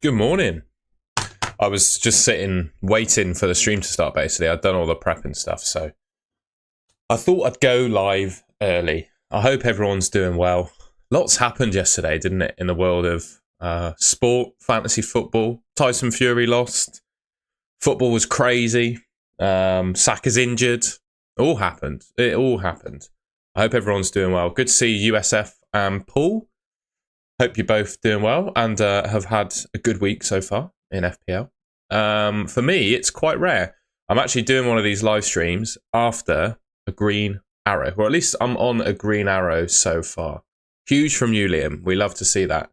Good morning. I was just sitting, waiting for the stream to start, basically. I'd done all the prep and stuff, so I thought I'd go live early. I hope everyone's doing well. Lots happened yesterday, didn't it, in the world of sport, fantasy football. Tyson Fury lost. Football was crazy. Saka's injured. It all happened. I hope everyone's doing well. Good to see USF and Paul. Hope you're both doing well and have had a good week so far in FPL. For me, it's quite rare. I'm actually doing one of these live streams after a green arrow. Or at least I'm on a green arrow so far. Huge from you, Liam. We love to see that.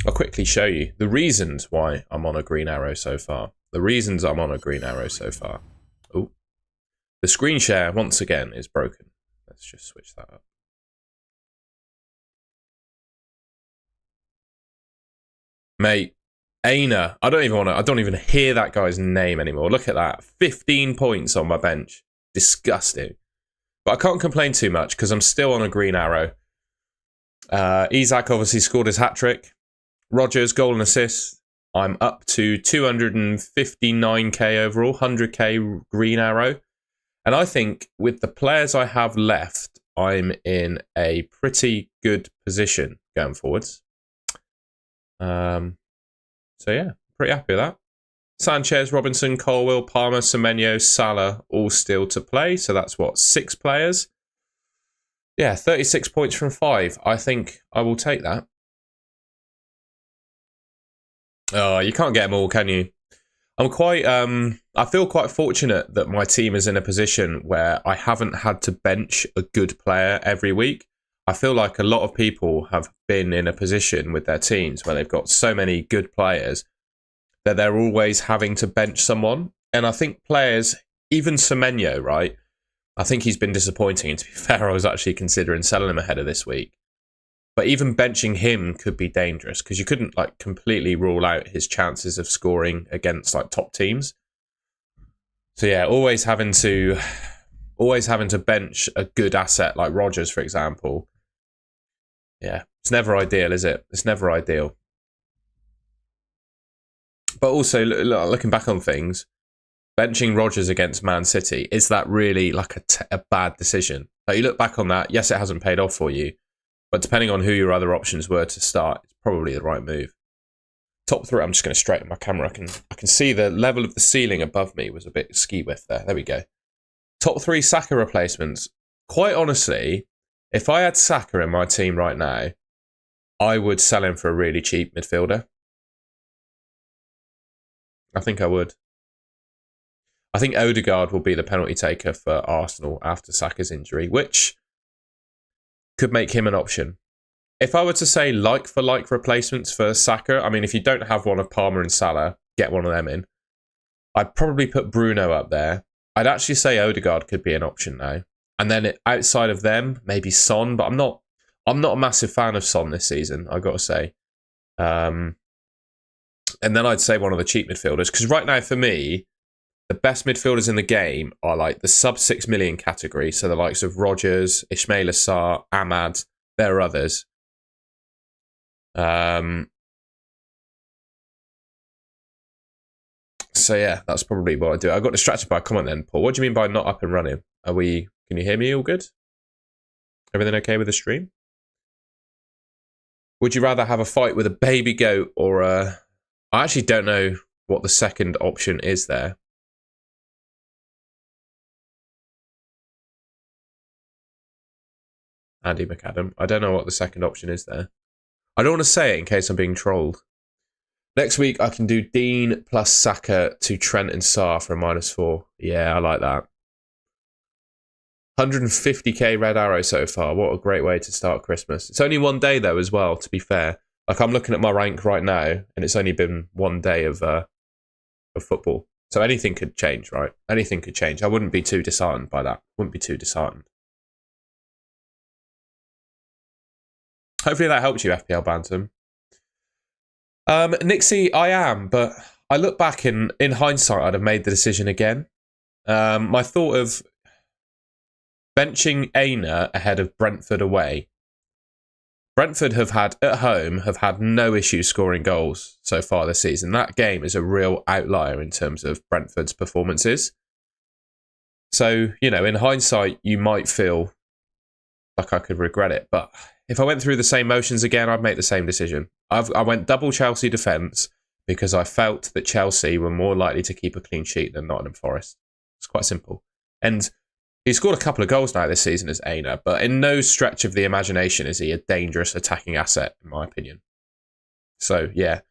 I'll quickly show you the reasons why I'm on a green arrow so far. Oh, the screen share, once again, is broken. Let's just switch that up. Mate, Aina, I don't even hear that guy's name anymore. Look at that. 15 points on my bench. Disgusting. But I can't complain too much because I'm still on a green arrow. Isak obviously scored his hat-trick. Rogers, goal and assist. I'm up to 259k overall, 100k green arrow. And I think with the players I have left, I'm in a pretty good position going forwards. So yeah, pretty happy with that. Sanchez, Robinson, Colwill, Palmer, Semenyo, Salah, all still to play. So that's what, 6 players? Yeah, 36 points from 5. I think I will take that. Oh, you can't get them all, can you? I'm quite, I feel quite fortunate that my team is in a position where I haven't had to bench a good player every week. I feel like a lot of people have been in a position with their teams where they've got so many good players that they're always having to bench someone. And I think players, even Semenyo, right? I think he's been disappointing. And to be fair, I was actually considering selling him ahead of this week. But even benching him could be dangerous because you couldn't like completely rule out his chances of scoring against like top teams. So yeah, always having to bench a good asset like Rogers, for example. Yeah, it's never ideal, is it? It's never ideal. But also, looking back on things, benching Rogers against Man City, is that really like a bad decision? Like you look back on that, yes, it hasn't paid off for you, but depending on who your other options were to start, it's probably the right move. Top 3, I'm just going to straighten my camera. I can see the level of the ceiling above me was a bit ski-whiff there. There we go. Top 3 Saka replacements. Quite honestly, if I had Saka in my team right now, I would sell him for a really cheap midfielder. I think I would. I think Odegaard will be the penalty taker for Arsenal after Saka's injury, which could make him an option. If I were to say like-for-like replacements for Saka, I mean, if you don't have one of Palmer and Salah, get one of them in. I'd probably put Bruno up there. I'd actually say Odegaard could be an option now. And then outside of them, maybe Son, but I'm not a massive fan of Son this season, I've got to say. And then I'd say one of the cheap midfielders, because right now for me, the best midfielders in the game are like the sub 6 million category, so the likes of Rogers, Ismail Assar, Ahmad, there are others. So yeah, that's probably what I do. I got distracted by a comment then, Paul. What do you mean by not up and running? Can you hear me all good? Everything okay with the stream? Would you rather have a fight with a baby goat or a... I actually don't know what the second option is there. Andy McAdam. I don't know what the second option is there. I don't want to say it in case I'm being trolled. Next week, I can do Dean plus Saka to Trent and Sarr for a -4. Yeah, I like that. 150k red arrow so far. What a great way to start Christmas. It's only one day, though, as well, to be fair. Like, I'm looking at my rank right now, and it's only been one day of football. So anything could change, right? Anything could change. I wouldn't be too disheartened by that. Wouldn't be too disheartened. Hopefully that helps you, FPL Bantam. Nixie, I am, but I look back in hindsight, I'd have made the decision again. My thought of benching Aina ahead of Brentford away Brentford have had no issue scoring goals so far this season. That game is a real outlier in terms of Brentford's performances. So, in hindsight, you might feel like I could regret it. But if I went through the same motions again, I'd make the same decision. I went double Chelsea defence because I felt that Chelsea were more likely to keep a clean sheet than Nottingham Forest. It's quite simple. And he scored a couple of goals now this season as Aina, but in no stretch of the imagination is he a dangerous attacking asset, in my opinion. So, yeah.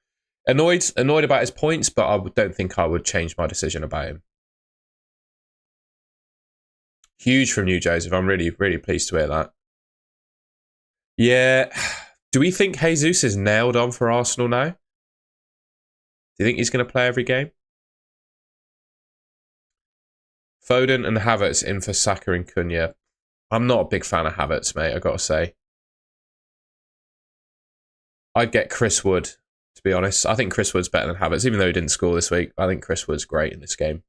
Annoyed about his points, but I don't think I would change my decision about him. Huge from you, Joseph. I'm really, really pleased to hear that. Yeah. Do we think Jesus is nailed on for Arsenal now? Do you think he's going to play every game? Foden and Havertz in for Saka and Cunha. I'm not a big fan of Havertz, mate, I've got to say. I'd get Chris Wood, to be honest. I think Chris Wood's better than Havertz, even though he didn't score this week. I think Chris Wood's great in this game.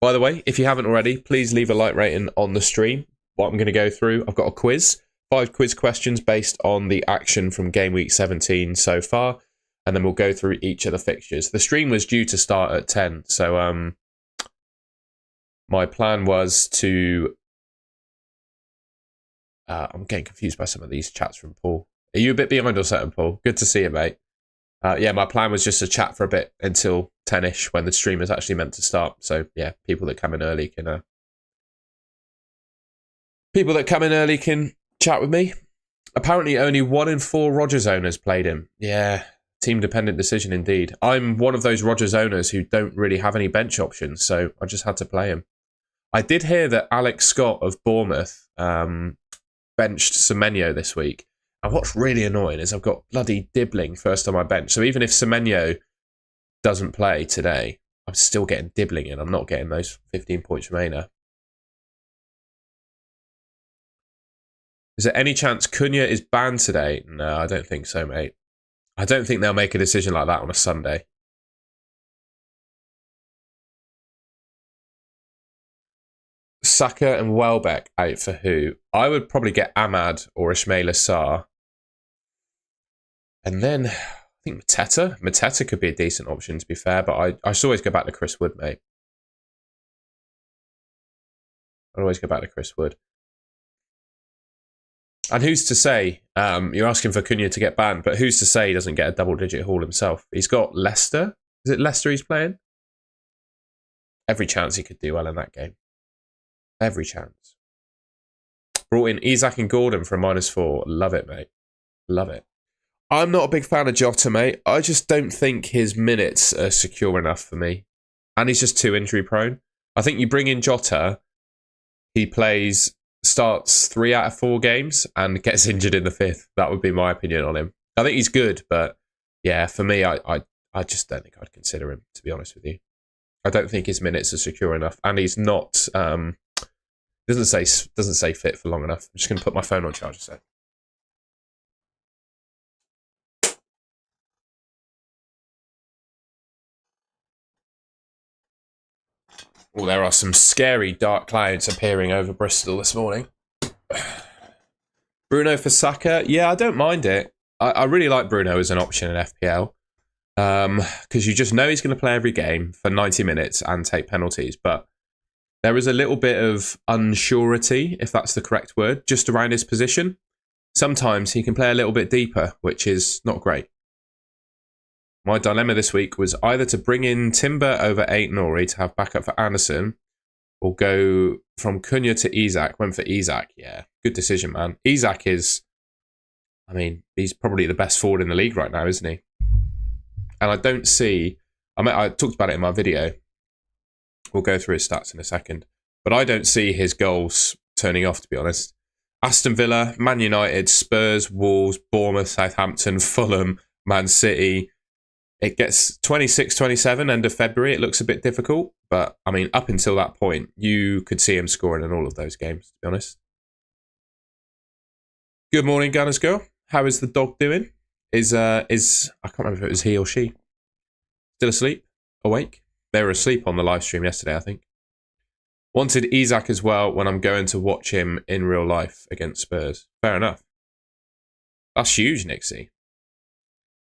By the way, if you haven't already, please leave a like rating on the stream. What I'm going to go through, I've got a quiz. 5 quiz questions based on the action from Game Week 17 so far. And then we'll go through each of the fixtures. The stream was due to start at 10. So my plan was to... I'm getting confused by some of these chats from Paul. Are you a bit behind or something, Paul? Good to see you, mate. Yeah, my plan was just to chat for a bit until 10ish when the stream is actually meant to start. So, yeah, people that come in early can... chat with me. Apparently, only 1 in 4 Rodgers owners played him. Yeah, team-dependent decision indeed. I'm one of those Rodgers owners who don't really have any bench options, so I just had to play him. I did hear that Alex Scott of Bournemouth benched Semenyo this week. And what's really annoying is I've got bloody Dibbling first on my bench. So even if Semenyo doesn't play today, I'm still getting Dibbling in. I'm not getting those 15 points from Aina. Is there any chance Cunha is banned today? No, I don't think so, mate. I don't think they'll make a decision like that on a Sunday. Saka and Welbeck out for who? I would probably get Ahmad or Ismail Assar. And then I think Mateta. Mateta could be a decent option, to be fair, but I should always go back to Chris Wood, mate. I'd always go back to Chris Wood. And who's to say, you're asking for Cunha to get banned, but who's to say he doesn't get a double-digit haul himself? He's got Leicester. Is it Leicester he's playing? Every chance he could do well in that game. Every chance. Brought in Isak and Gordon for a -4. Love it, mate. Love it. I'm not a big fan of Jota, mate. I just don't think his minutes are secure enough for me. And he's just too injury prone. I think you bring in Jota, he starts 3 out of 4 games and gets injured in the 5th. That would be my opinion on him. I think he's good, but yeah, for me, I just don't think I'd consider him, to be honest with you. I don't think his minutes are secure enough. And he's not, doesn't say fit for long enough. I'm just going to put my phone on charge a sec. Oh, there are some scary dark clouds appearing over Bristol this morning. Bruno for Saka. Yeah, I don't mind it. I really like Bruno as an option in FPL. Because you just know he's going to play every game for 90 minutes and take penalties. But there is a little bit of unsurety, if that's the correct word, just around his position. Sometimes he can play a little bit deeper, which is not great. My dilemma this week was either to bring in Timber over Aït-Nouri to have backup for Anderson, or go from Cunha to Isak. Went for Isak, yeah. Good decision, man. Isak is, he's probably the best forward in the league right now, isn't he? And I don't see, I talked about it in my video. We'll go through his stats in a second. But I don't see his goals turning off, to be honest. Aston Villa, Man United, Spurs, Wolves, Bournemouth, Southampton, Fulham, Man City. It gets 26, 27, end of February. It looks a bit difficult. But, up until that point, you could see him scoring in all of those games, to be honest. Good morning, Gunners Girl. How is the dog doing? I can't remember if it was he or she. Still asleep? Awake? They were asleep on the live stream yesterday, I think. Wanted Isak as well when I'm going to watch him in real life against Spurs. Fair enough. That's huge, Nixie.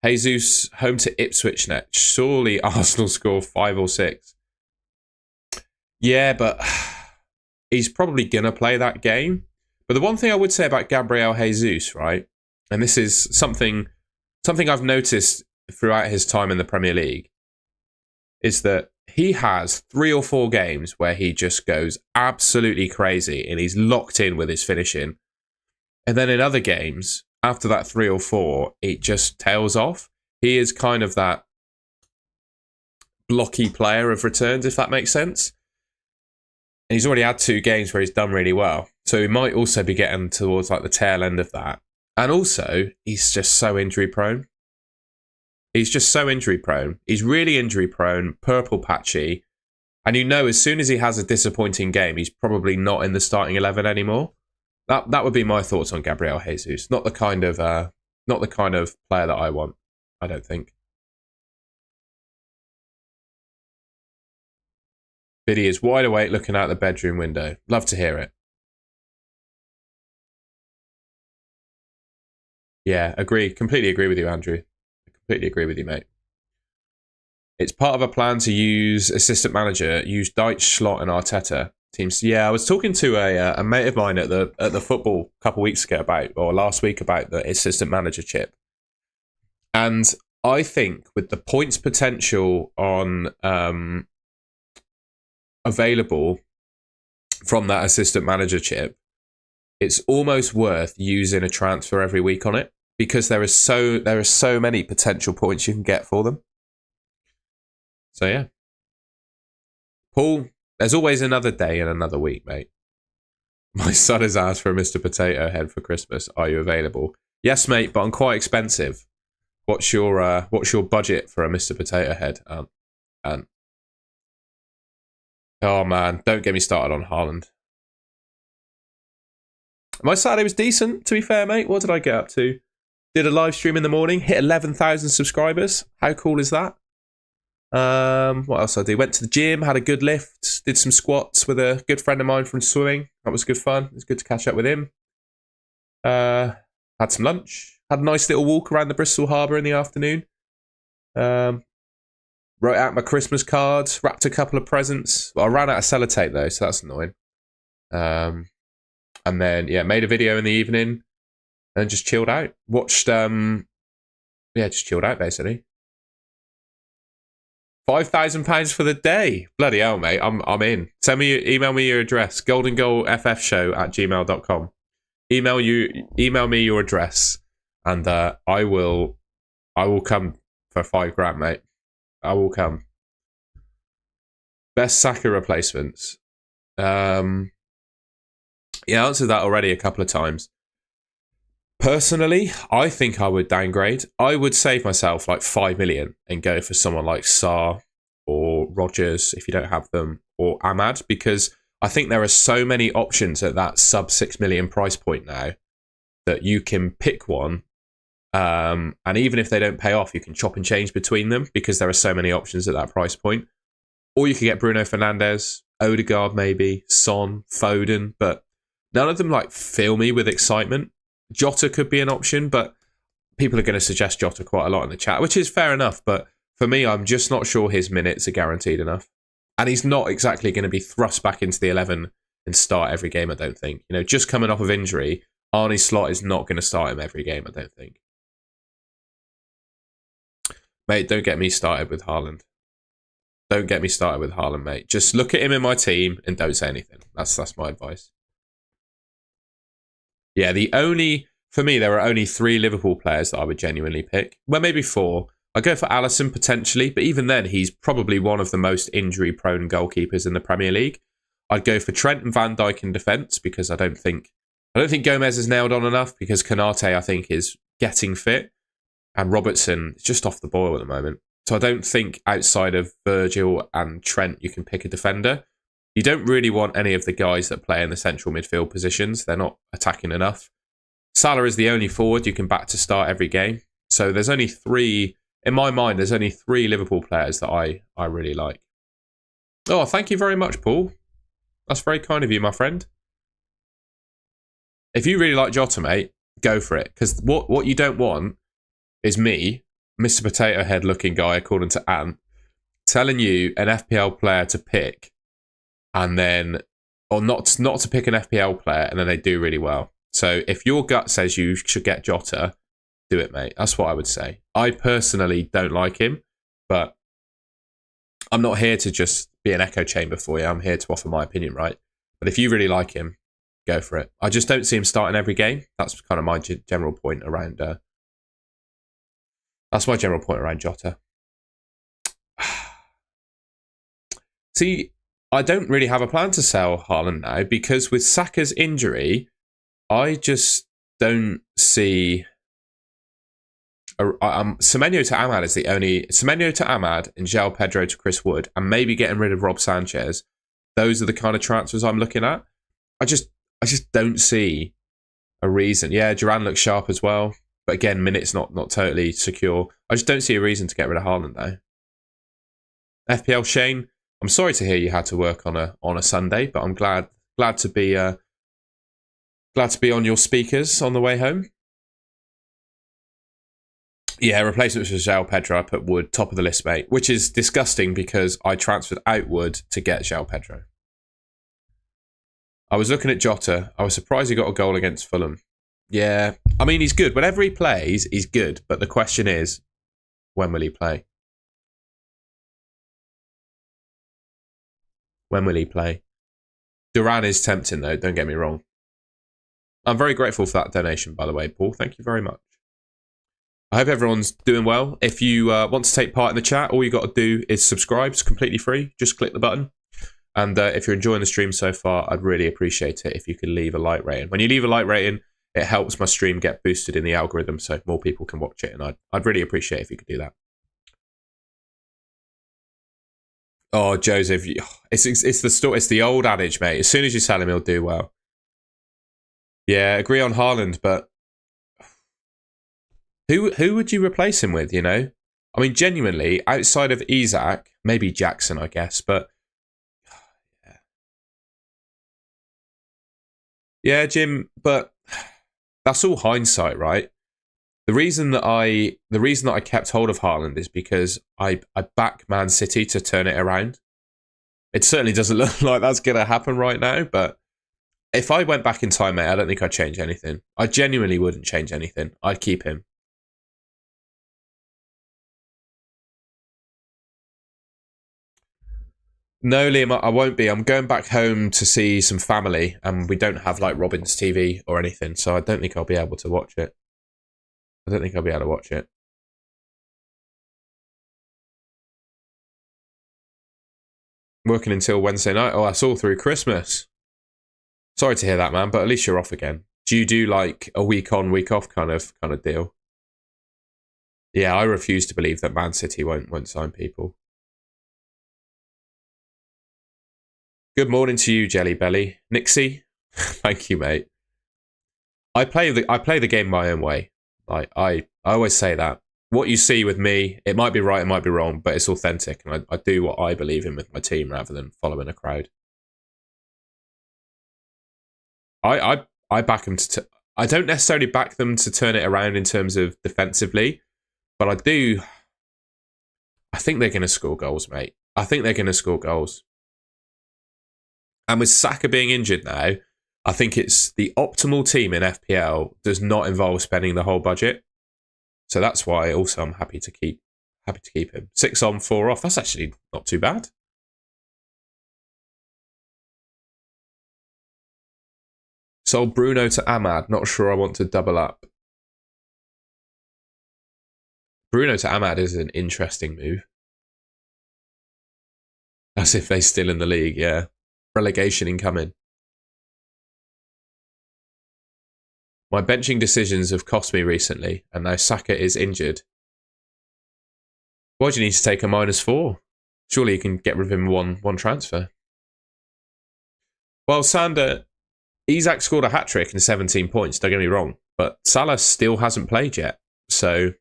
Jesus, home to Ipswich next. Surely Arsenal score 5 or 6. Yeah, but he's probably going to play that game. But the one thing I would say about Gabriel Jesus, right, and this is something I've noticed throughout his time in the Premier League, is that he has 3 or 4 games where he just goes absolutely crazy and he's locked in with his finishing. And then in other games, after that 3 or 4, it just tails off. He is kind of that blocky player of returns, if that makes sense. And he's already had 2 games where he's done really well. So he might also be getting towards like the tail end of that. And also, he's just so injury prone. He's just so injury prone. He's really injury prone, purple patchy. And you know, as soon as he has a disappointing game, he's probably not in the starting 11 anymore. That would be my thoughts on Gabriel Jesus. Not the kind of player that I want, I don't think. Biddy is wide awake looking out the bedroom window. Love to hear it. Yeah, agree. Completely agree with you, Andrew. I completely agree with you, mate. It's part of a plan to use assistant manager, use Deitch, Slot and Arteta teams. Yeah, I was talking to a mate of mine at the football a couple of weeks ago last week about the assistant manager chip. And I think with the points potential on available from that assistant manager chip, it's almost worth using a transfer every week on it, because there are so many potential points you can get for them. So yeah. Paul, there's always another day and another week, mate. My son has asked for a Mr. Potato Head for Christmas. Are you available? Yes, mate, but I'm quite expensive. What's your budget for a Mr. Potato Head? Oh man, don't get me started on Haaland. My Saturday was decent, to be fair, mate. What did I get up to? Did a live stream in the morning, hit 11,000 subscribers. How cool is that? What else I do? Went to the gym, had a good lift, did some squats with a good friend of mine from swimming. That was good fun. It was good to catch up with him. Had some lunch. Had a nice little walk around the Bristol Harbour in the afternoon. Wrote out my Christmas cards, wrapped a couple of presents. Well, I ran out of sellotape though, so that's annoying. And then, yeah, made a video in the evening and just chilled out. Watched, just chilled out basically. £5,000 for the day. Bloody hell, mate. I'm in. Email me your address, goldengoalffshow@gmail.com. Email me your address, and I will come for £5,000, mate. I will come. Best Saka replacements. Yeah, I answered that already a couple of times. Personally, I think I would downgrade. I would save myself like 5 million and go for someone like Sarr or Rodgers if you don't have them, or Ahmad, because I think there are so many options at that sub 6 million price point now that you can pick one. And even if they don't pay off, you can chop and change between them because there are so many options at that price point. Or you could get Bruno Fernandes, Odegaard maybe, Son, Foden, but none of them like fill me with excitement. Jota could be an option, but people are going to suggest Jota quite a lot in the chat, which is fair enough. But for me, I'm just not sure his minutes are guaranteed enough. And he's not exactly going to be thrust back into the 11 and start every game, I don't think. You know, just coming off of injury, Arne Slot is not going to start him every game, I don't think. Mate, don't get me started with Haaland. Don't get me started with Haaland, mate. Just look at him in my team and don't say anything. That's my advice. Yeah, for me, there are only 3 Liverpool players that I would genuinely pick. Well, maybe 4. I'd go for Alisson potentially, but even then, he's probably one of the most injury-prone goalkeepers in the Premier League. I'd go for Trent and Van Dijk in defence because I don't think Gomez is nailed on enough, because Konate, I think, is getting fit, and Robertson is just off the boil at the moment. So I don't think outside of Virgil and Trent you can pick a defender. You don't really want any of the guys that play in the central midfield positions. They're not attacking enough. Salah is the only forward you can back to start every game. So there's only 3, in my mind, there's only 3 Liverpool players that I really like. Oh, thank you very much, Paul. That's very kind of you, my friend. If you really like Jota, mate, go for it. Because what you don't want is me, Mr. Potato Head looking guy, according to Ant, telling you an FPL player to pick and then, or not to pick an FPL player and then they do really well. So if your gut says you should get Jota, do it, mate. That's what I would say. I personally don't like him, but I'm not here to just be an echo chamber for you. I'm here to offer my opinion, right? But if you really like him, go for it. I just don't see him starting every game. That's kind of my general point around. That's my general point around Jota. See, I don't really have a plan to sell Haaland now because with Saka's injury, I just don't see. Semenyo to Ahmad is the only. Semenyo to Ahmad and João Pedro to Chris Wood, and maybe getting rid of Rob Sanchez. Those are the kind of transfers I'm looking at. I just don't see a reason. Yeah, Duran looks sharp as well, but again, minutes not totally secure. I just don't see a reason to get rid of Haaland though. FPL Shane, I'm sorry to hear you had to work on a Sunday, but I'm glad to be on your speakers on the way home. Yeah, replacements for João Pedro. I put Wood top of the list, mate, which is disgusting because I transferred out Wood to get João Pedro. I was looking at Jota. I was surprised he got a goal against Fulham. Yeah, I mean, he's good. Whenever he plays, he's good. But the question is, when will he play? When will he play? Duran is tempting, though. Don't get me wrong. I'm very grateful for that donation, by the way, Paul. Thank you very much. I hope everyone's doing well. If you want to take part in the chat, all you got to do is subscribe. It's completely free. Just click the button. And if you're enjoying the stream so far, I'd really appreciate it if you could leave a like rating. When you leave a like rating, it helps my stream get boosted in the algorithm so more people can watch it. And I'd really appreciate it if you could do that. Oh, Joseph, it's the old adage, mate. As soon as you sell him, he'll do well. Yeah, agree on Haaland, but who would you replace him with, you know? I mean, genuinely, outside of Isak, maybe Jackson, I guess, but yeah, Jim, but that's all hindsight, right? The reason that I kept hold of Haaland is because I back Man City to turn it around. It certainly doesn't look like that's going to happen right now, but if I went back in time, mate, I don't think I'd change anything. I genuinely wouldn't change anything. I'd keep him. No, Liam, I won't be. I'm going back home to see some family, and we don't have like Robin's TV or anything, so I don't think I'll be able to watch it. Working until Wednesday night. Oh, that's all through Christmas. Sorry to hear that, man, but at least you're off again. Do you do like a week on, week off kind of deal? Yeah, I refuse to believe that Man City won't sign people. Good morning to you, Jelly Belly. Nixie, thank you, mate. I play the game my own way. I always say that. What you see with me, it might be right, it might be wrong, but it's authentic, and I do what I believe in with my team rather than following a crowd. I back them to. I don't necessarily back them to turn it around in terms of defensively, but I do. I think they're going to score goals, mate. I think they're going to score goals. And with Saka being injured now, I think it's the optimal team in FPL does not involve spending the whole budget. So that's why also I'm happy to keep him. 6 on, 4 off. That's actually not too bad. Sold Bruno to Ahmad. Not sure I want to double up. Bruno to Ahmad is an interesting move. As if they're still in the league, yeah. Relegation incoming. My benching decisions have cost me recently, and now Saka is injured. Why do you need to take a -4? Surely you can get rid of him one transfer. Well, Sander, Isak scored a hat-trick and 17 points, don't get me wrong, but Salah still hasn't played yet, so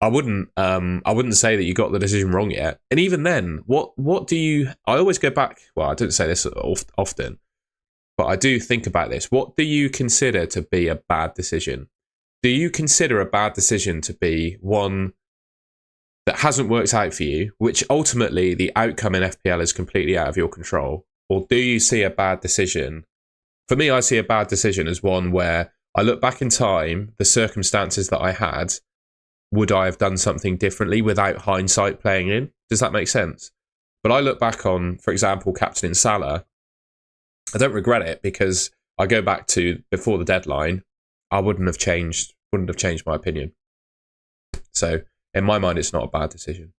I wouldn't say that you got the decision wrong yet. And even then, what do you... I always go back... Well, I don't say this often. but I do think about this. What do you consider to be a bad decision? Do you consider a bad decision to be one that hasn't worked out for you, which ultimately the outcome in FPL is completely out of your control? Or do you see a bad decision? For me, I see a bad decision as one where I look back in time, the circumstances that I had, would I have done something differently without hindsight playing in? Does that make sense? But I look back on, for example, captaining Salah. I don't regret it because I go back to before the deadline, I wouldn't have changed my opinion. So in my mind, it's not a bad decision.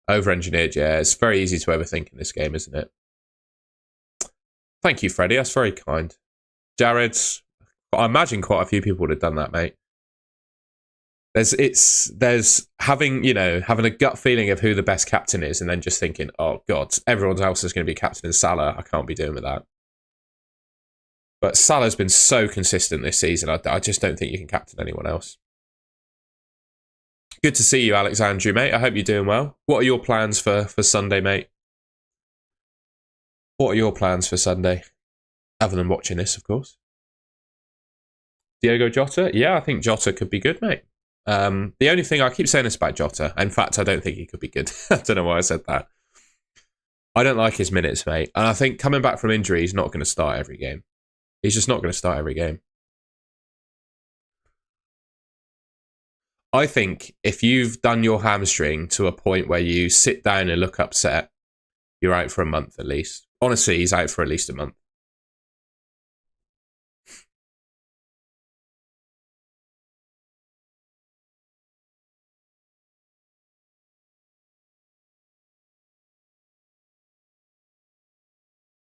Over-engineered, yeah. It's very easy to overthink in this game, isn't it? Thank you, Freddie. That's very kind. Jared, I imagine quite a few people would have done that, mate. There's having a gut feeling of who the best captain is, and then just thinking, oh God, everyone else is going to be captain in Salah. I can't be doing with that. But Salah's been so consistent this season. I just don't think you can captain anyone else. Good to see you, Alexandru, mate. I hope you're doing well. What are your plans for Sunday, mate? What are your plans for Sunday? Other than watching this, of course. Diogo Jota? Yeah, I think Jota could be good, mate. The only thing, I keep saying this about Jota. In fact, I don't think he could be good. I don't know why I said that. I don't like his minutes, mate. And I think coming back from injury, he's not going to start every game. He's just not going to start every game. I think if you've done your hamstring to a point where you sit down and look upset, you're out for a month at least. Honestly, he's out for at least a month.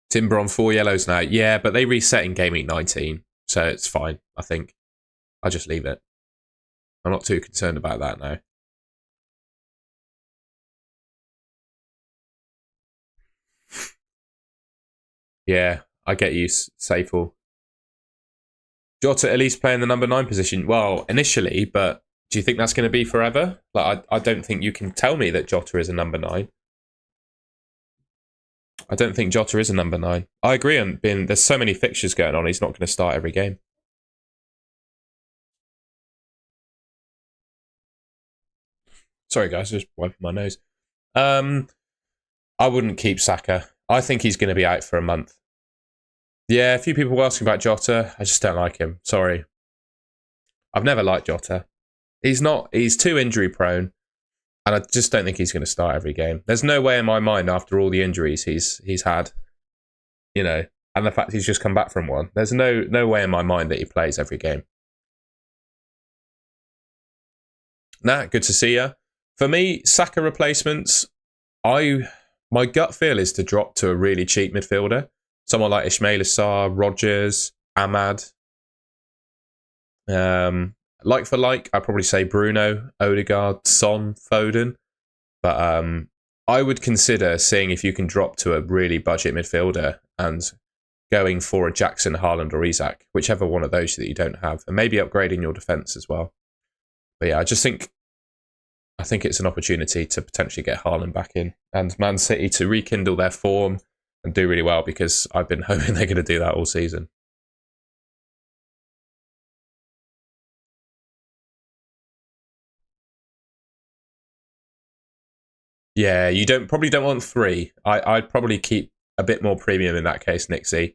Timber on 4 yellows now. Yeah, but they reset in Gameweek 19, so it's fine, I think. I'll just leave it. I'm not too concerned about that now. Yeah, I get you, Safel. Jota at least playing the number 9 position. Well, initially, but do you think that's going to be forever? Like, I don't think you can tell me that Jota is a number 9. I don't think Jota is a number 9. I agree on there's so many fixtures going on, he's not going to start every game. Sorry, guys, just wiping my nose. I wouldn't keep Saka. I think he's going to be out for a month. Yeah, a few people were asking about Jota. I just don't like him. Sorry. I've never liked Jota. He's too injury prone. And I just don't think he's going to start every game. There's no way in my mind after all the injuries he's had, and the fact he's just come back from one. There's no way in my mind that he plays every game. Nah, good to see you. For me, Saka replacements, my gut feel is to drop to a really cheap midfielder. Someone like Ismail Assar, Rodgers, Ahmad. Like for like, I'd probably say Bruno, Odegaard, Son, Foden. But I would consider seeing if you can drop to a really budget midfielder and going for a Jackson, Haaland or Isak, whichever one of those that you don't have, and maybe upgrading your defence as well. But yeah, I think it's an opportunity to potentially get Haaland back in and Man City to rekindle their form and do really well, because I've been hoping they're going to do that all season. Yeah, you probably don't want 3. I'd probably keep a bit more premium in that case, Nixie.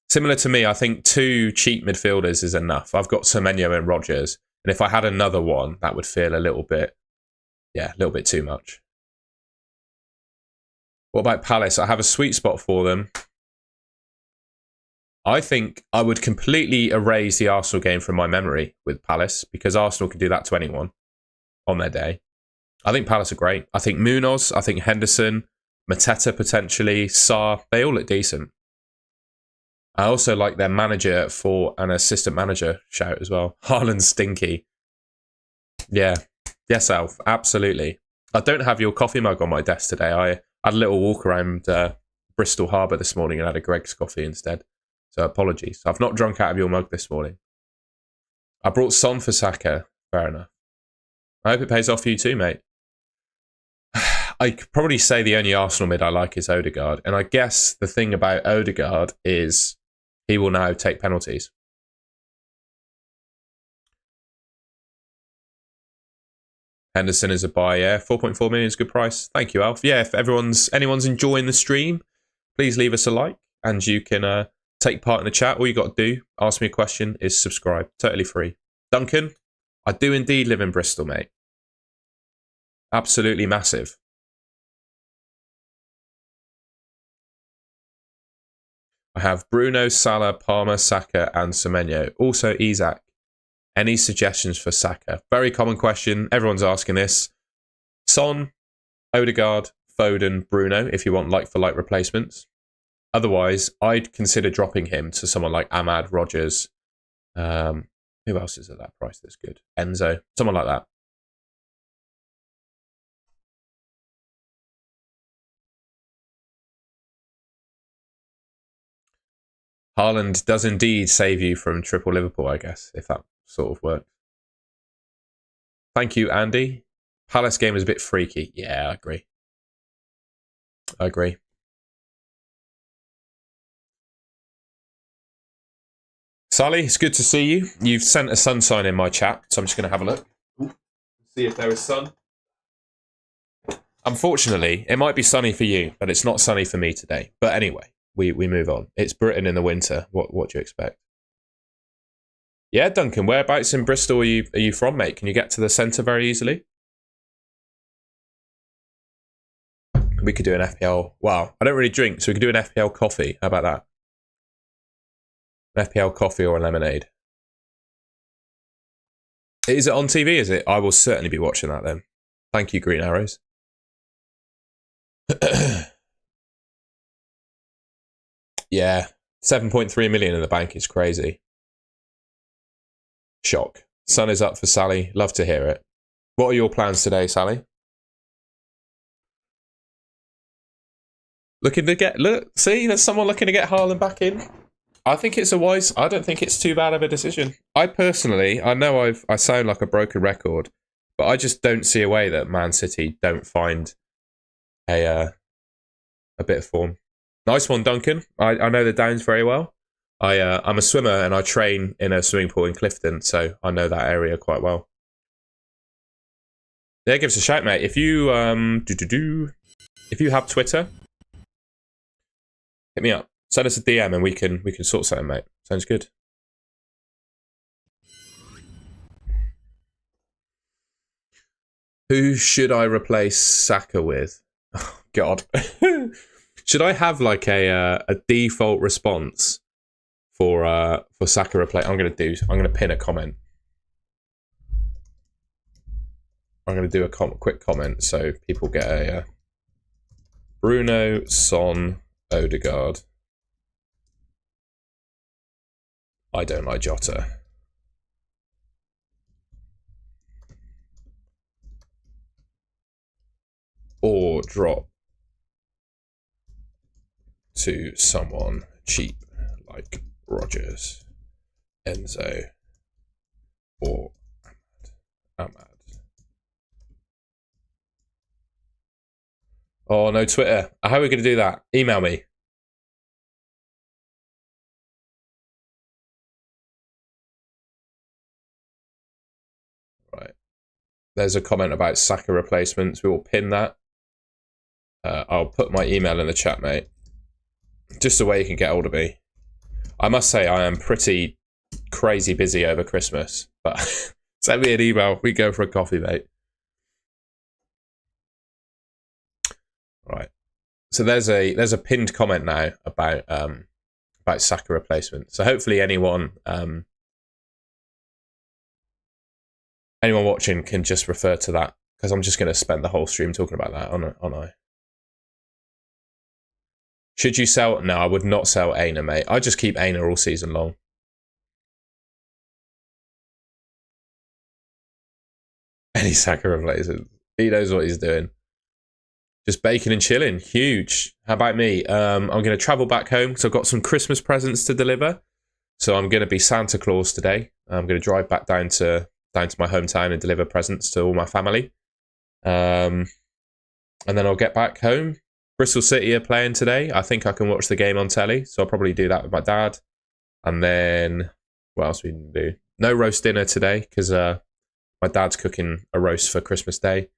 Similar to me, I think 2 cheap midfielders is enough. I've got Semenyo and Rodgers, and if I had another one, that would feel a little bit too much. What about Palace? I have a sweet spot for them. I think I would completely erase the Arsenal game from my memory with Palace, because Arsenal can do that to anyone on their day. I think Palace are great. I think Munoz, I think Henderson, Mateta potentially, Sarr, they all look decent. I also like their manager for an assistant manager shout as well. Haaland stinky. Yeah. Yes, Alf. Absolutely. I don't have your coffee mug on my desk today. I had a little walk around Bristol Harbour this morning and had a Greg's coffee instead. So apologies. I've not drunk out of your mug this morning. I brought Son for Saka. Fair enough. I hope it pays off for you too, mate. I could probably say the only Arsenal mid I like is Odegaard. And I guess the thing about Odegaard is he will now take penalties. Henderson is a buy, yeah. 4.4 million is a good price. Thank you, Alf. Yeah, if anyone's enjoying the stream, please leave us a like and you can take part in the chat. All you got to do, ask me a question, is subscribe. Totally free. Duncan, I do indeed live in Bristol, mate. Absolutely massive. I have Bruno, Salah, Palmer, Saka, and Semenyo. Also, Isak. Any suggestions for Saka? Very common question. Everyone's asking this. Son, Odegaard, Foden, Bruno, if you want like-for-like replacements. Otherwise, I'd consider dropping him to someone like Ahmad, Rodgers. Who else is at that price that's good? Enzo, someone like that. Haaland does indeed save you from triple Liverpool, I guess, if that sort of works. Thank you, Andy. Palace game is a bit freaky. Yeah, I agree. I agree. Sally, it's good to see you. You've sent a sun sign in my chat, so I'm just going to have a look. See if there is sun. Unfortunately, it might be sunny for you, but it's not sunny for me today. But anyway, we move on. It's Britain in the winter. What do you expect? Yeah, Duncan, whereabouts in Bristol are you from, mate? Can you get to the centre very easily? We could do an FPL. Wow, I don't really drink, so we could do an FPL coffee. How about that? An FPL coffee or a lemonade. Is it on TV, is it? I will certainly be watching that then. Thank you, Green Arrows. Yeah, 7.3 million in the bank is crazy. Shock. Sun is up for Sally. Love to hear it. What are your plans today, Sally? Looking to get... See, there's someone looking to get Haaland back in. I think it's I don't think it's too bad of a decision. I personally, I know I sound like a broken record, but I just don't see a way that Man City don't find a bit of form. Nice one, Duncan. I know the Downs very well. I'm a swimmer and I train in a swimming pool in Clifton, so I know that area quite well. Yeah, give us a shout, mate. If you if you have Twitter, hit me up. Send us a DM and we can sort something, mate. Sounds good. Who should I replace Saka with? Oh, God. Should I have like a default response for Saka replace? I'm gonna pin a comment. I'm gonna do a quick comment so people get a Bruno, Son, Odegaard. I don't like Jota. Or drop to someone cheap like Rodgers, Enzo, or Ahmad. Oh, no Twitter. How are we going to do that? Email me. Right. There's a comment about Saka replacements. We will pin that. I'll put my email in the chat, mate. Just the way you can get hold of me. I must say I am pretty crazy busy over Christmas, but send me an email. We go for a coffee, mate. Right. So there's a pinned comment now about Saka replacement. So hopefully anyone watching can just refer to that, because I'm just going to spend the whole stream talking about that, aren't I? Should you sell? No, I would not sell Aina, mate. I just keep Aina all season long. Any Saka replacement. He knows what he's doing. Just baking and chilling. Huge. How about me? I'm going to travel back home because I've got some Christmas presents to deliver. So I'm going to be Santa Claus today. I'm going to drive back down to my hometown and deliver presents to all my family. and then I'll get back home. Bristol City are playing today. I think I can watch the game on telly, so I'll probably do that with my dad. And then what else we can do? No roast dinner today because my dad's cooking a roast for Christmas Day.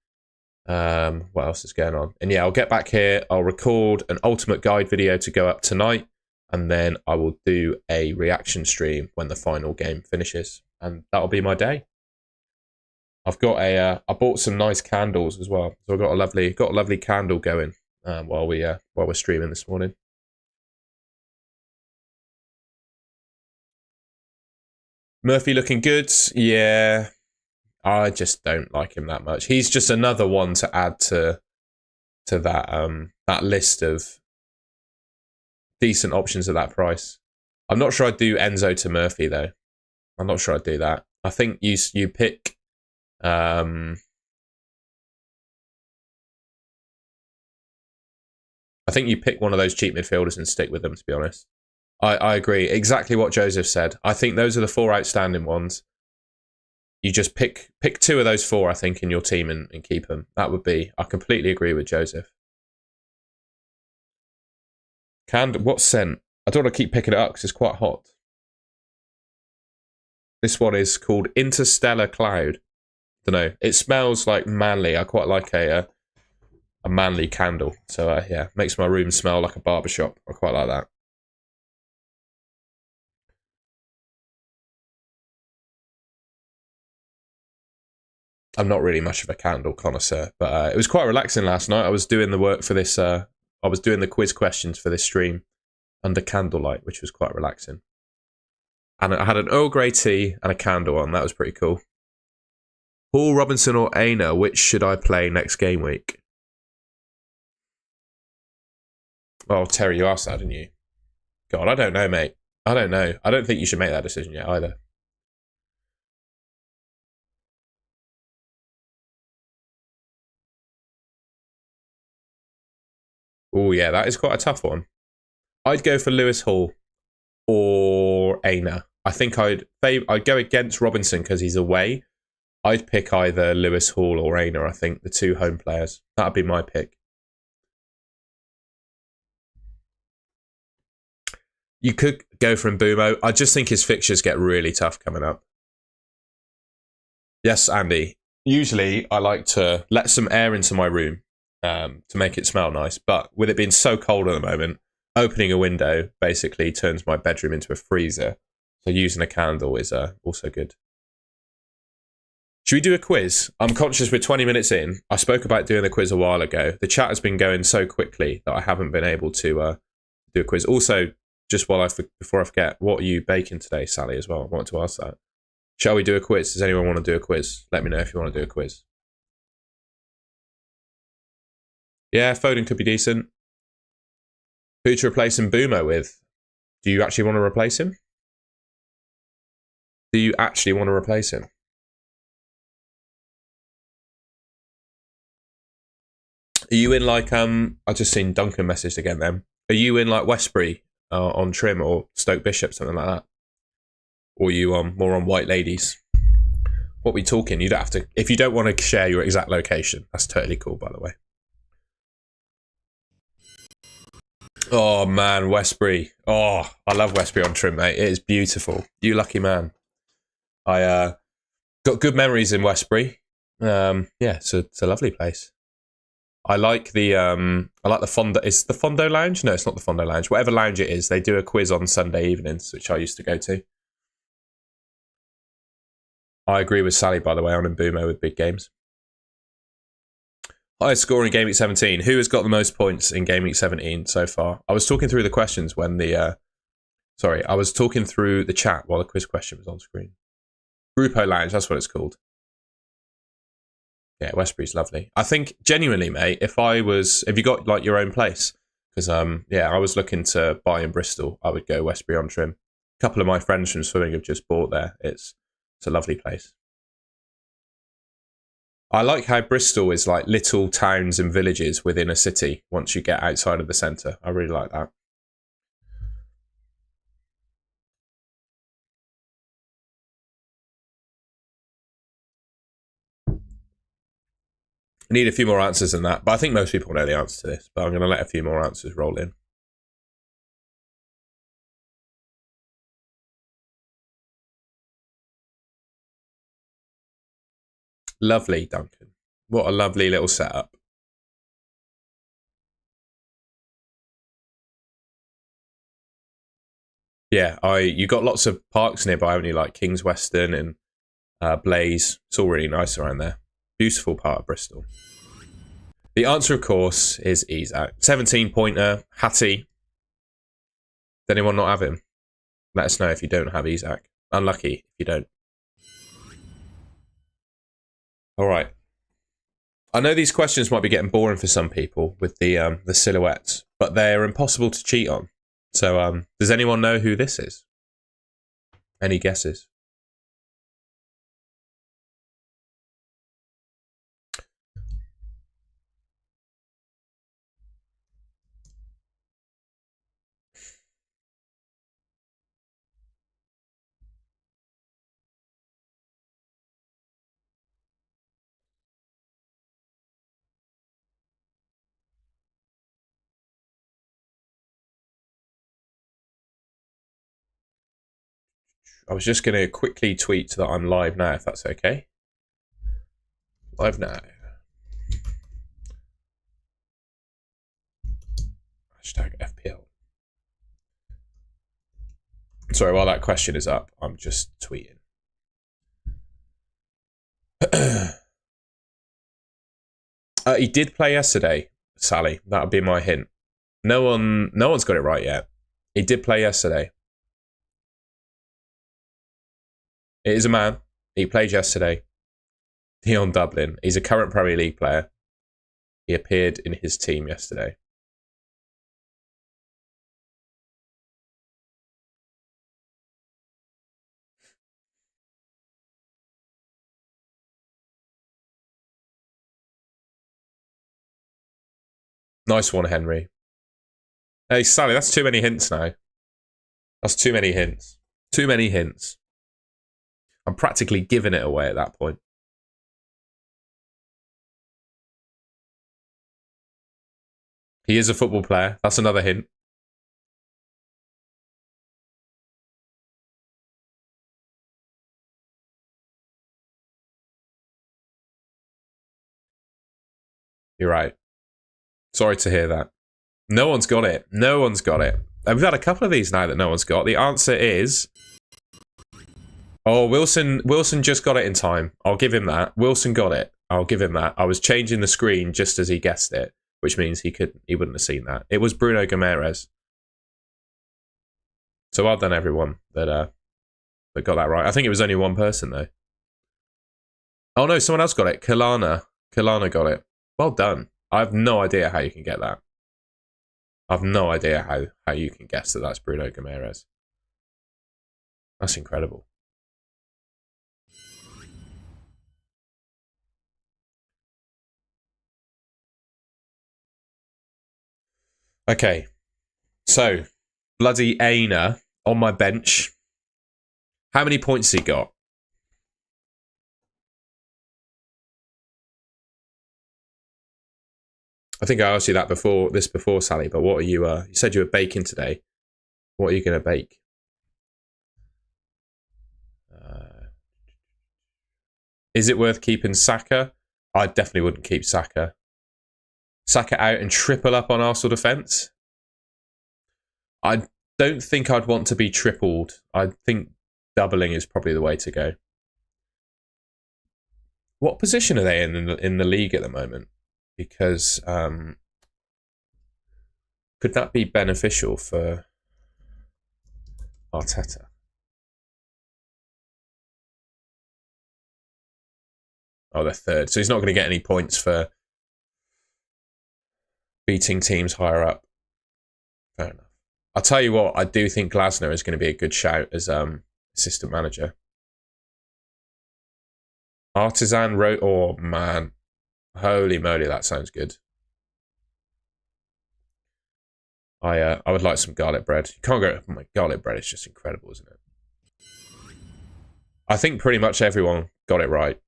What else is going on? And yeah, I'll get back here. I'll record an ultimate guide video to go up tonight, and then I will do a reaction stream when the final game finishes, and that'll be my day. I've got I bought some nice candles as well, so I've got a lovely candle going while we're streaming this morning. Murphy looking good, yeah. I just don't like him that much. He's just another one to add to that list of decent options at that price. I'm not sure I'd do Enzo to Murphy though. I'm not sure I'd do that. I think you pick I think you pick one of those cheap midfielders and stick with them, to be honest. I agree. Exactly what Joseph said. I think those are the 4 outstanding ones. You just pick 2 of those 4, I think, in your team and keep them. That would be... I completely agree with Joseph. What scent? I don't want to keep picking it up because it's quite hot. This one is called Interstellar Cloud. Don't know. It smells like manly. I quite like a manly candle. So yeah, makes my room smell like a barbershop. I quite like that. I'm not really much of a candle connoisseur, but it was quite relaxing last night. I was doing the work for this. I was doing the quiz questions for this stream under candlelight, which was quite relaxing. And I had an Earl Grey tea and a candle on. That was pretty cool. Paul Robinson or Aina, which should I play next game week? Oh, Terry, you asked that, didn't you? God, I don't know, mate. I don't know. I don't think you should make that decision yet either. Oh, yeah, that is quite a tough one. I'd go for Lewis Hall or Aina. I think I'd go against Robinson because he's away. I'd pick either Lewis Hall or Aina, I think, the 2 home players. That'd be my pick. You could go for Mbumo. I just think his fixtures get really tough coming up. Yes, Andy. Usually, I like to let some air into my room to make it smell nice. But with it being so cold at the moment, opening a window basically turns my bedroom into a freezer. So using a candle is also good. Should we do a quiz? I'm conscious we're 20 minutes in. I spoke about doing the quiz a while ago. The chat has been going so quickly that I haven't been able to do a quiz. Also, just before I forget, what are you baking today, Sally, as well? I wanted to ask that. Shall we do a quiz? Does anyone want to do a quiz? Let me know if you want to do a quiz. Yeah, Foden could be decent. Who to replace Mbumo with? Do you actually want to replace him? Do you actually want to replace him? Are you in like I just seen Duncan messaged again then. Are you in like Westbury on Trim or Stoke Bishop, something like that? Or are you more on White Ladies? What we talking? You don't have to, if you don't want to share your exact location. That's totally cool, by the way. Oh man, Westbury. Oh, I love Westbury on Trim, mate. It is beautiful. You lucky man. I got good memories in Westbury. Yeah, it's a lovely place. I like the Fondo. Is the Fondo Lounge? No, it's not the Fondo Lounge. Whatever lounge it is, they do a quiz on Sunday evenings, which I used to go to. I agree with Sally, by the way, on Mbumo with big games. Highest score in Game Week 17. Who has got the most points in Game Week 17 so far? I was talking through the questions when I was talking through the chat while the quiz question was on screen. Grupo Lounge, that's what it's called. Yeah, Westbury's lovely. I think genuinely, mate, if you got like your own place, because I was looking to buy in Bristol, I would go Westbury on Trim. A couple of my friends from swimming have just bought there. It's a lovely place. I like how Bristol is like little towns and villages within a city once you get outside of the centre. I really like that. I need a few more answers than that, but I think most people know the answer to this, but I'm going to let a few more answers roll in. Lovely, Duncan. What a lovely little setup. Yeah, you got lots of parks nearby, haven't you? Like King's Weston and Blaze. It's all really nice around there. Beautiful part of Bristol. The answer, of course, is Isaac. 17-pointer, Hattie. Does anyone not have him? Let us know if you don't have Isaac. Unlucky if you don't. All right. I know these questions might be getting boring for some people with the silhouettes, but they're impossible to cheat on. So, does anyone know who this is? Any guesses? I was just going to quickly tweet that I'm live now, if that's okay. Live now. Hashtag FPL. Sorry, while that question is up, I'm just tweeting. He did play yesterday, Sally. That would be my hint. No one's got it right yet. He did play yesterday. It is a man. He played yesterday. Dion Dublin. He's a current Premier League player. He appeared in his team yesterday. Nice one, Henry. Hey, Sally, that's too many hints now. That's too many hints. Too many hints. I'm practically giving it away at that point. He is a football player. That's another hint. You're right. Sorry to hear that. No one's got it. No one's got it. And we've had a couple of these now that no one's got. The answer is... Oh, Wilson just got it in time. I'll give him that. Wilson got it. I'll give him that. I was changing the screen just as he guessed it, which means he wouldn't have seen that. It was Bruno Gomes. So well done, everyone that got that right. I think it was only one person, though. Oh, no, someone else got it. Kalana got it. Well done. I have no idea how you can get that. I have no idea how you can guess that that's Bruno Gomes. That's incredible. Okay, so bloody Aina on my bench. How many points he got? I think I asked you that before, Sally. But what are you? You said you were baking today. What are you going to bake? Is it worth keeping Saka? I definitely wouldn't keep Saka. Saka out and triple up on Arsenal defence? I don't think I'd want to be tripled. I think doubling is probably the way to go. What position are they in the league at the moment? Because could that be beneficial for Arteta? Oh, they're third. So he's not going to get any points for beating teams higher up. Fair enough. I'll tell you what, I do think Glasner is going to be a good shout as assistant manager. Artisan wrote, oh man. Holy moly, that sounds good. I would like some garlic bread. You can't go, oh my garlic bread is just incredible, isn't it? I think pretty much everyone got it right.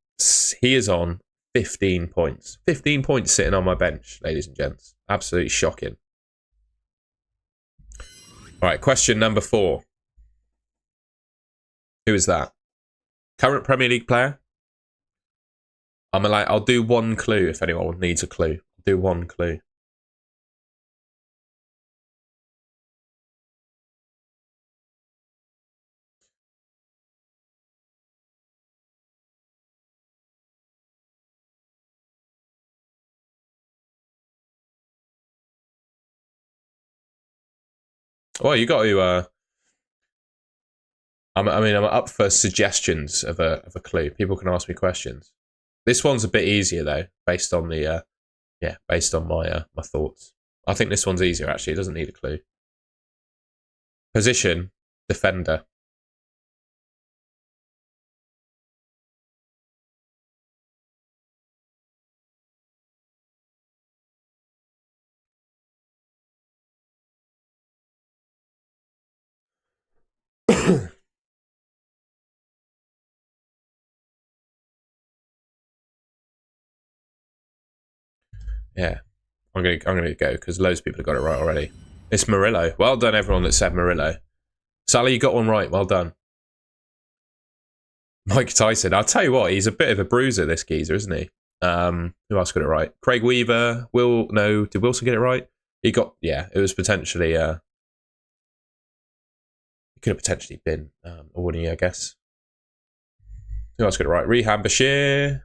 He is on 15 points. 15 points sitting on my bench, ladies and gents. Absolutely shocking. All right, question number 4. Who is that? Current Premier League player? I'll do one clue if anyone needs a clue. I'll do one clue. Well, you got to. I'm up for suggestions of a clue. People can ask me questions. This one's a bit easier though, based on the based on my my thoughts. I think this one's easier actually. It doesn't need a clue. Position: defender. Yeah, I'm gonna go because loads of people have got it right already. It's Murillo. Well done, everyone that said Murillo. Sally, you got one right. Well done. Mike Tyson. I'll tell you what, he's a bit of a bruiser, this geezer, isn't he? Who else got it right? Craig Weaver. Did Wilson get it right? It was potentially. It could have potentially been a winning, I guess. Who else got it right? Rehan Bashir.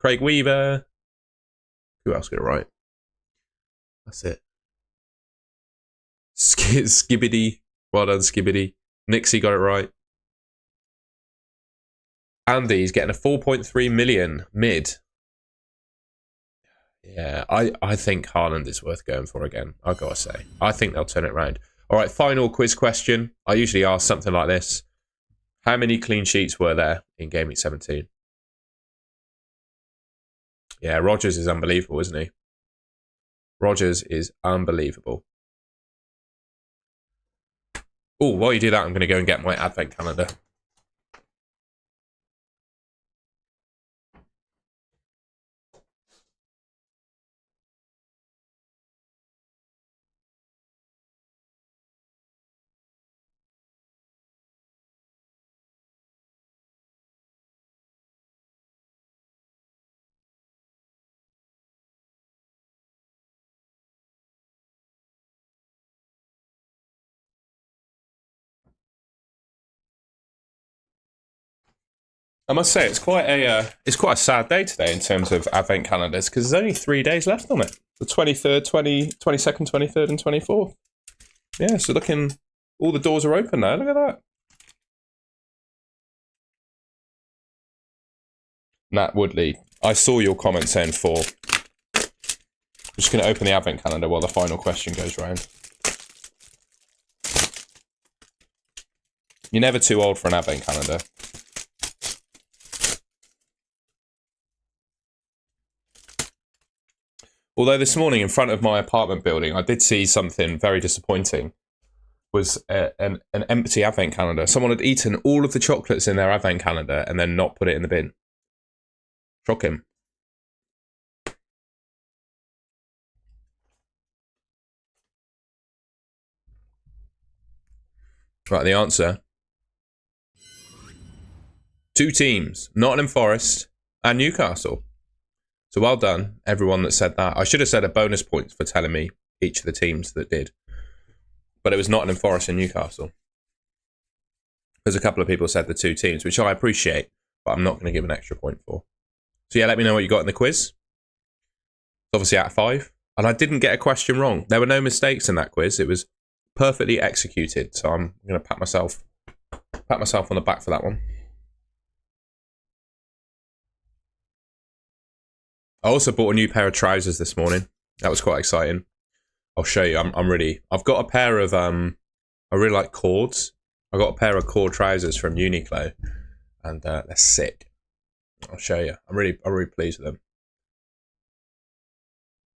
Craig Weaver. Who else got it right? That's it. Skibbity. Well done, Skibbity. Nixie got it right. Andy's getting a 4.3 million mid. Yeah, I think Haaland is worth going for again. I've got to say. I think they'll turn it around. All right, final quiz question. I usually ask something like this. How many clean sheets were there in Gameweek 17? Yeah, Rodgers is unbelievable, isn't he? Rodgers is unbelievable. Oh, while you do that, I'm going to go and get my advent calendar. I must say it's quite a sad day today in terms of advent calendars because there's only 3 days left on it. The 23rd, 22nd, 23rd, and 24th. Yeah, so all the doors are open now. Look at that. Nat Woodley, I saw your comment saying 4. I'm just going to open the advent calendar while the final question goes round. You're never too old for an advent calendar. Although this morning in front of my apartment building, I did see something very disappointing. Was an empty advent calendar. Someone had eaten all of the chocolates in their advent calendar and then not put it in the bin. Shocking. Right, the answer. 2 teams, Nottingham Forest and Newcastle. So well done, everyone that said that. I should have said a bonus point for telling me each of the teams that did. But it was Nottingham Forest and Newcastle. Because a couple of people said the 2 teams, which I appreciate, but I'm not going to give an extra point for. So yeah, let me know what you got in the quiz. It's obviously out of 5. And I didn't get a question wrong. There were no mistakes in that quiz. It was perfectly executed. So I'm going to pat myself on the back for that one. I also bought a new pair of trousers this morning. That was quite exciting. I'll show you. I've got a pair of I really like cords. I got a pair of cord trousers from Uniqlo, and they're sick. I'll show you. I'm really pleased with them.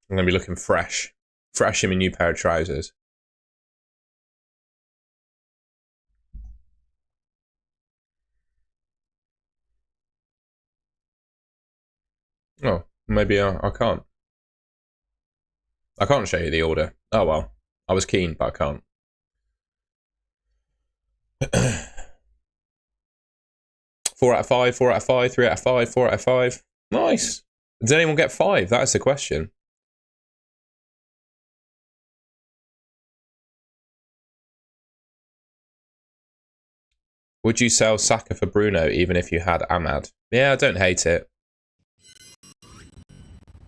I'm gonna be looking fresh in my new pair of trousers. Oh, maybe I can't. I can't show you the order. Oh well. I was keen, but I can't. 4 out of 5, 4 out of 5, 3 out of 5, 4 out of 5. Nice. Does anyone get 5? That's the question. Would you sell Saka for Bruno even if you had Ahmad? Yeah, I don't hate it.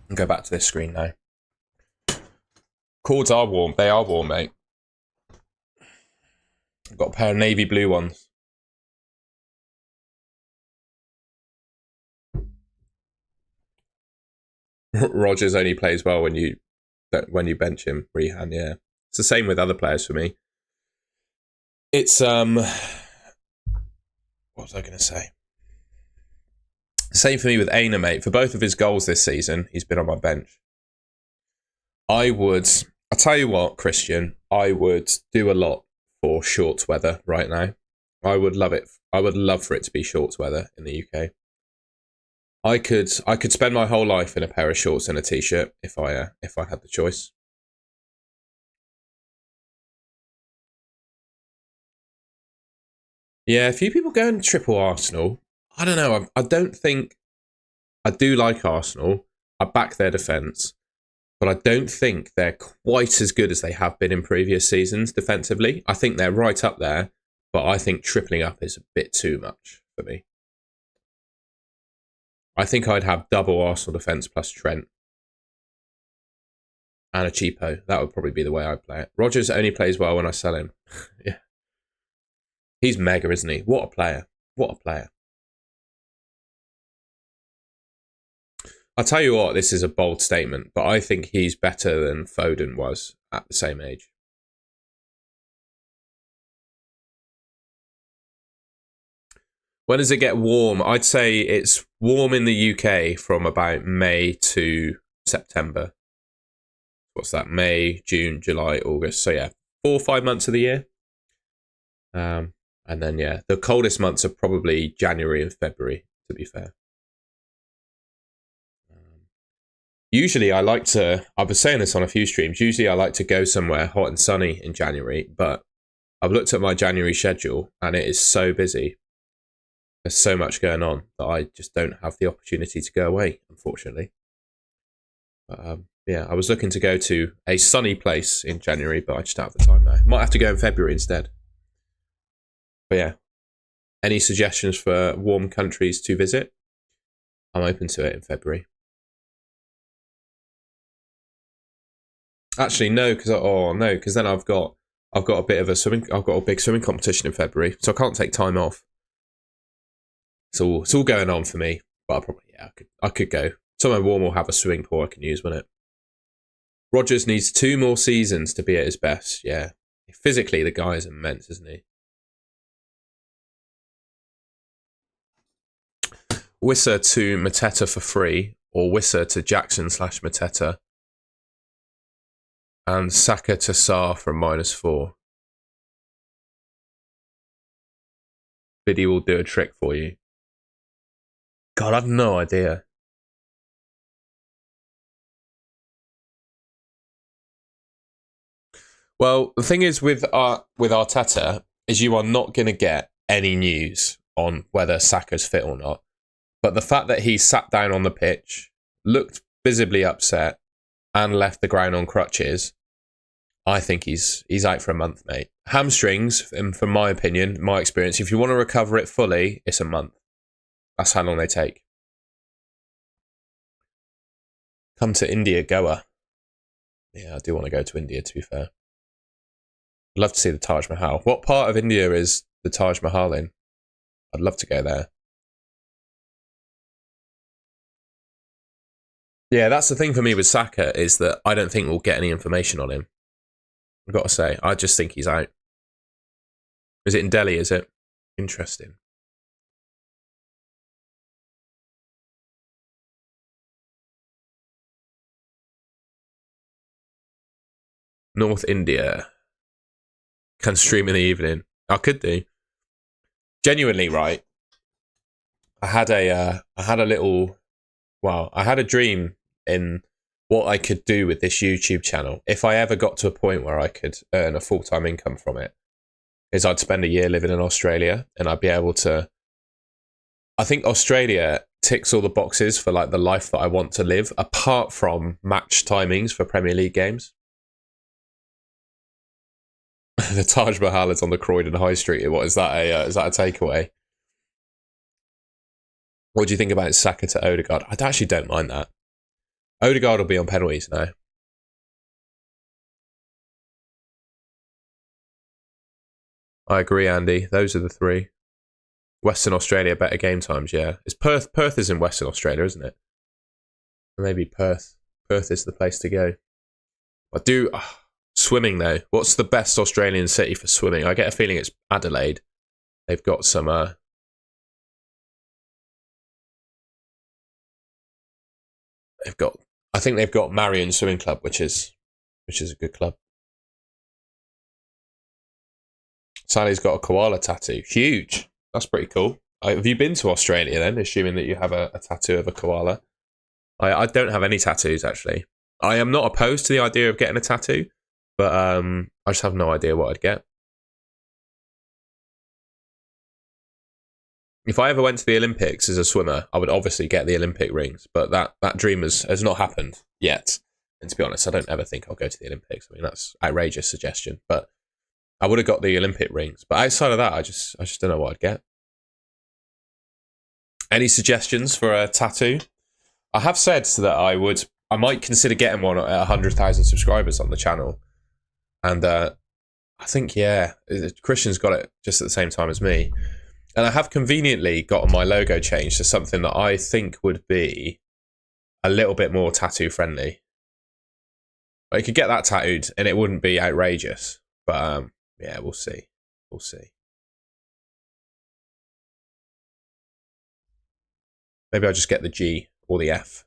I'll go back to this screen now. Cords are warm. They are warm, mate. I've got a pair of navy blue ones. Rogers only plays well when you bench him. Rehan, yeah. It's the same with other players for me. It's what was I going to say? Same for me with Aina, mate. For both of his goals this season, he's been on my bench. I'll tell you what, Christian, I would do a lot for shorts weather right now. I would love it. I would love for it to be shorts weather in the UK. I could spend my whole life in a pair of shorts and a t-shirt if I had the choice. Yeah, a few people going triple Arsenal. I don't know. I don't think I do like Arsenal. I back their defence, but I don't think they're quite as good as they have been in previous seasons defensively. I think they're right up there, but I think tripling up is a bit too much for me. I think I'd have double Arsenal defence plus Trent and a cheapo. That would probably be the way I'd play it. Rogers only plays well when I sell him. Yeah. He's mega, isn't he? What a player. What a player. I'll tell you what, this is a bold statement, but I think he's better than Foden was at the same age. When does it get warm? I'd say it's warm in the UK from about May to September. What's that? May, June, July, August. So yeah, 4 or 5 months of the year. And then yeah, the coldest months are probably January and February, to be fair. Usually I was saying this on a few streams, usually I like to go somewhere hot and sunny in January, but I've looked at my January schedule and it is so busy. There's so much going on that I just don't have the opportunity to go away, unfortunately. Yeah, I was looking to go to a sunny place in January, but I just don't have the time now. Might have to go in February instead. But yeah, any suggestions for warm countries to visit? I'm open to it in February. Actually, no, because then I've got a bit of a swimming. I've got a big swimming competition in February, so I can't take time off. It's all going on for me. But I could go. Somewhere warm will have a swimming pool I can use, won't it? Rogers needs 2 more seasons to be at his best. Yeah, physically the guy is immense, isn't he? Wissa to Mateta for free, or Wissa to Jackson/Mateta. And Saka to Sarr for -4. Biddy will do a trick for you. God, I've no idea. Well, the thing is with Arteta is you are not going to get any news on whether Saka's fit or not. But the fact that he sat down on the pitch, looked visibly upset, and left the ground on crutches, I think he's out for a month, mate. Hamstrings, from my opinion, my experience, if you want to recover it fully, it's a month. That's how long they take. Come to India, Goa. Yeah, I do want to go to India, to be fair. I'd love to see the Taj Mahal. What part of India is the Taj Mahal in? I'd love to go there. Yeah, that's the thing for me with Saka, is that I don't think we'll get any information on him. I've got to say, I just think he's out. Is it in Delhi, is it? Interesting. North India. Can stream in the evening. I could do. Genuinely, right? I had a little Well, I had a dream in what I could do with this YouTube channel if I ever got to a point where I could earn a full-time income from it, is I'd spend a year living in Australia and I'd be able to... I think Australia ticks all the boxes for like the life that I want to live, apart from match timings for Premier League games. The Taj Mahal is on the Croydon High Street. What is that? Is that a takeaway? What do you think about Saka to Odegaard? I actually don't mind that. Odegaard will be on penalties now. I agree, Andy. Those are the three. Western Australia, better game times, yeah. It's Perth. Perth is in Western Australia, isn't it? Maybe Perth. Perth is the place to go. I do... swimming, though. What's the best Australian city for swimming? I get a feeling it's Adelaide. They've got some... I think they've got Marion Swimming Club, which is a good club. Sally's got a koala tattoo. Huge. That's pretty cool. Have you been to Australia then, assuming that you have a tattoo of a koala? I don't have any tattoos, actually. I am not opposed to the idea of getting a tattoo, but I just have no idea what I'd get. If I ever went to the Olympics as a swimmer, I would obviously get the Olympic rings, but that dream has not happened yet. And to be honest, I don't ever think I'll go to the Olympics. I mean, that's an outrageous suggestion, but I would have got the Olympic rings. But outside of that, I just don't know what I'd get. Any suggestions for a tattoo? I have said that I might consider getting one at 100,000 subscribers on the channel. And I think, yeah, Christian's got it just at the same time as me. And I have conveniently gotten my logo changed to something that I think would be a little bit more tattoo friendly. I could get that tattooed and it wouldn't be outrageous. But yeah, we'll see. We'll see. Maybe I'll just get the G or the F.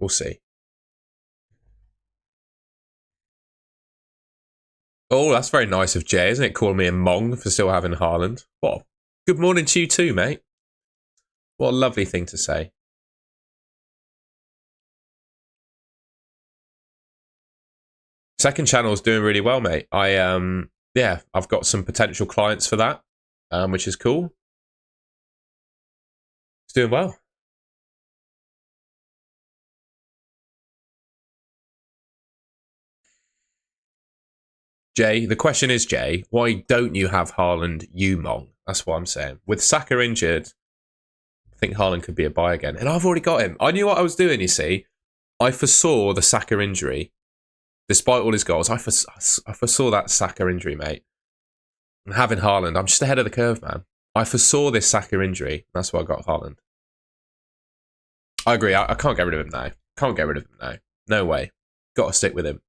We'll see. Oh, that's very nice of Jay, isn't it? Calling me a mong for still having Haaland. What? Good morning to you too, mate. What a lovely thing to say. Second channel is doing really well, mate. Yeah, I've got some potential clients for that, which is cool. It's doing well. Jay, the question is, Jay, why don't you have Haaland, you mong? That's what I'm saying. With Saka injured, I think Haaland could be a buy again. And I've already got him. I knew what I was doing, you see. I foresaw the Saka injury. Despite all his goals, I foresaw that Saka injury, mate. And having Haaland, I'm just ahead of the curve, man. I foresaw this Saka injury. That's why I got Haaland. I agree. I can't get rid of him now. Can't get rid of him now. No way. Got to stick with him.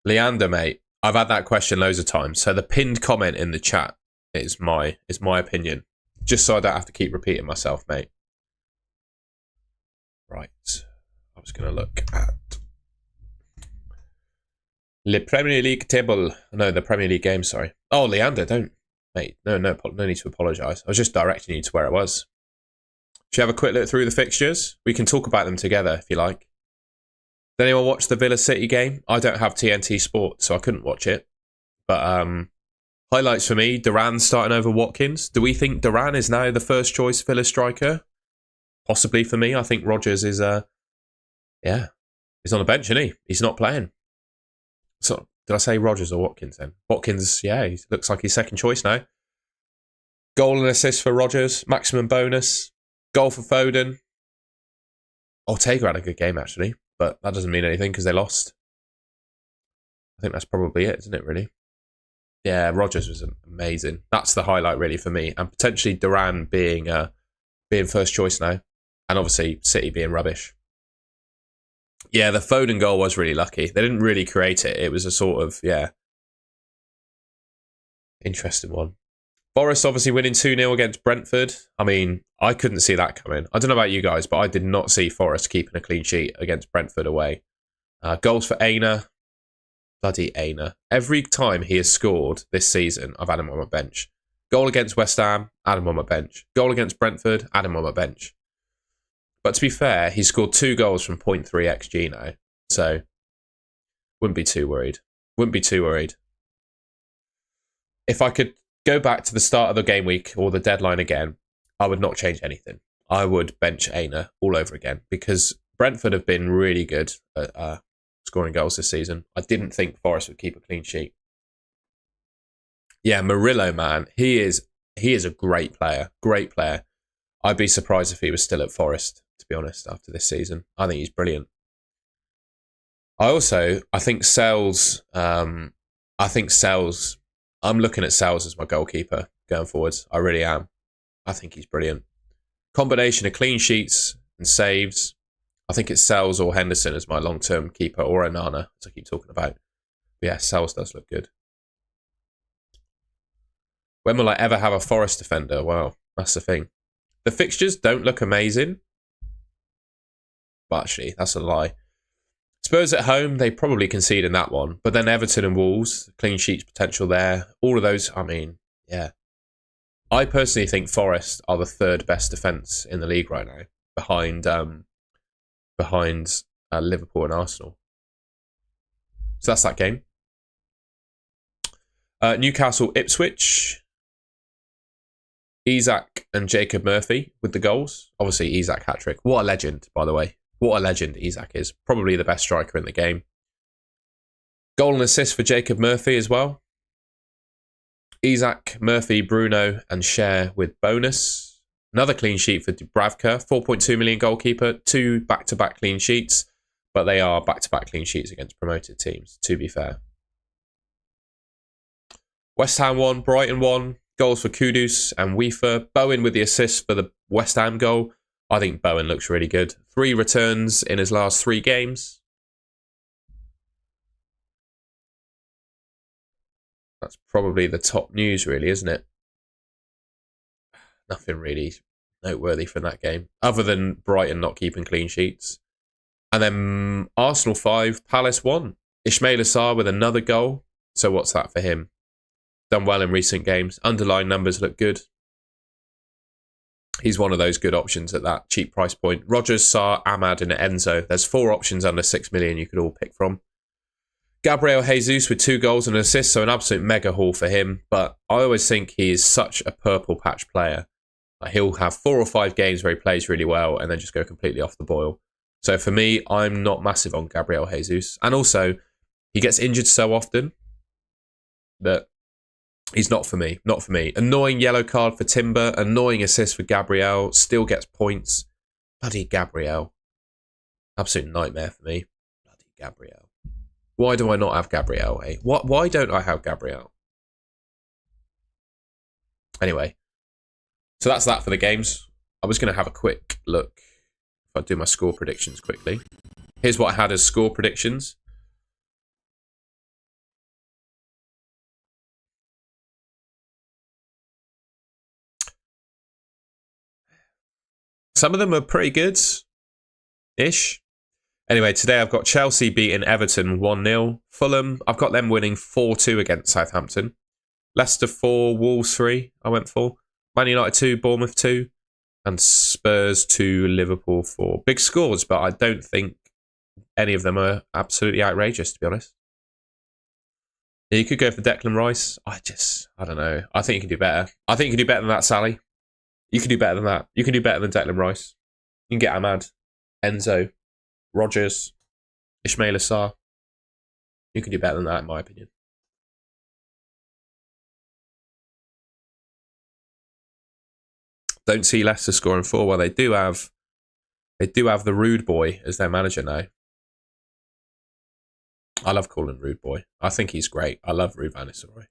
Leander, mate, I've had that question loads of times. So the pinned comment in the chat is my opinion. Just so I don't have to keep repeating myself, mate. Right. I was going to look at Le Premier League table. No, the Premier League game, sorry. Oh, Leander, don't. Mate, no need to apologise. I was just directing you to where it was. Should you have a quick look through the fixtures? We can talk about them together if you like. Did anyone watch the Villa City game? I don't have TNT Sport, so I couldn't watch it. But highlights for me, Duran starting over Watkins. Do we think Duran is now the first choice Villa striker? Possibly for me. I think Rodgers is, he's on the bench, isn't he? He's not playing. So, did I say Rodgers or Watkins then? Watkins, yeah, he looks like he's second choice now. Goal and assist for Rodgers, maximum bonus. Goal for Foden. Ortega had a good game, actually. But that doesn't mean anything because they lost. I think that's probably it, isn't it, really? Yeah, Rodgers was amazing. That's the highlight, really, for me. And potentially Duran being first choice now. And obviously City being rubbish. Yeah, the Foden goal was really lucky. They didn't really create it. It was a sort of, interesting one. Forest obviously winning 2-0 against Brentford. I mean, I couldn't see that coming. I don't know about you guys, but I did not see Forest keeping a clean sheet against Brentford away. Goals for Aina. Bloody Aina. Every time he has scored this season, I've had him on my bench. Goal against West Ham, had him on my bench. Goal against Brentford, had him on my bench. But to be fair, he scored 2 goals from 0.3 XG now. So, wouldn't be too worried. Wouldn't be too worried. If I could go back to the start of the game week or the deadline again, I would not change anything. I would bench Aina all over again because Brentford have been really good at scoring goals this season. I didn't think Forest would keep a clean sheet. Yeah, Murillo, man, he is a great player. Great player. I'd be surprised if he was still at Forest, to be honest, after this season. I think he's brilliant. I think Sells. I'm looking at Sells as my goalkeeper going forwards. I really am. I think he's brilliant. Combination of clean sheets and saves. I think it's Sells or Henderson as my long-term keeper, or Onana, as I keep talking about. But yeah, Sells does look good. When will I ever have a Forest defender? Well, that's the thing. The fixtures don't look amazing. But actually, that's a lie. Spurs at home, they probably concede in that one. But then Everton and Wolves, clean sheets potential there. All of those, I mean, yeah. I personally think Forest are the 3rd best defence in the league right now, behind Liverpool and Arsenal. So that's that game. Newcastle Ipswich. Isak and Jacob Murphy with the goals. Obviously, Isak hat-trick. What a legend, by the way. What a legend Isak is. Probably the best striker in the game. Goal and assist for Jacob Murphy as well. Isak, Murphy, Bruno and Cher with bonus. Another clean sheet for Dubravka. 4.2 million goalkeeper. 2 back-to-back clean sheets. But they are back-to-back clean sheets against promoted teams, to be fair. West Ham 1, Brighton 1. Goals for Kudus and Weaver. Bowen with the assist for the West Ham goal. I think Bowen looks really good. 3 returns in his last 3 games. That's probably the top news, really, isn't it? Nothing really noteworthy from that game, other than Brighton not keeping clean sheets. And then Arsenal 5, Palace 1. Ismail Assar with another goal. So what's that for him? Done well in recent games. Underlying numbers look good. He's one of those good options at that cheap price point. Rodgers, Sarr, Ahmad and Enzo. There's 4 options under 6 million you could all pick from. Gabriel Jesus with 2 goals and an assist, so an absolute mega haul for him. But I always think he is such a purple patch player. Like he'll have 4 or 5 games where he plays really well and then just go completely off the boil. So for me, I'm not massive on Gabriel Jesus. And also, he gets injured so often that he's not for me. Not for me. Annoying yellow card for Timber. Annoying assist for Gabriel. Still gets points. Bloody Gabriel. Absolute nightmare for me. Bloody Gabriel. Why do I not have Gabriel, eh? Why don't I have Gabriel? Anyway. So that's that for the games. I was going to have a quick look. If I do my score predictions quickly. Here's what I had as score predictions. Some of them are pretty good-ish. Anyway, today I've got Chelsea beating Everton 1-0. Fulham, I've got them winning 4-2 against Southampton. Leicester 4, Wolves 3, I went for. Man United 2, Bournemouth 2. And Spurs 2, Liverpool 4. Big scores, but I don't think any of them are absolutely outrageous, to be honest. Yeah, you could go for Declan Rice. I don't know. I think you can do better. I think you can do better than that, Sally. You can do better than that. You can do better than Declan Rice. You can get Ahmad, Enzo, Rodgers, Ismail Assar. You can do better than that, in my opinion. Don't see Leicester scoring 4. Well, they do have the Rude Boy as their manager now. I love calling Rude Boy. I think he's great. I love Ruud van Nistelrooy.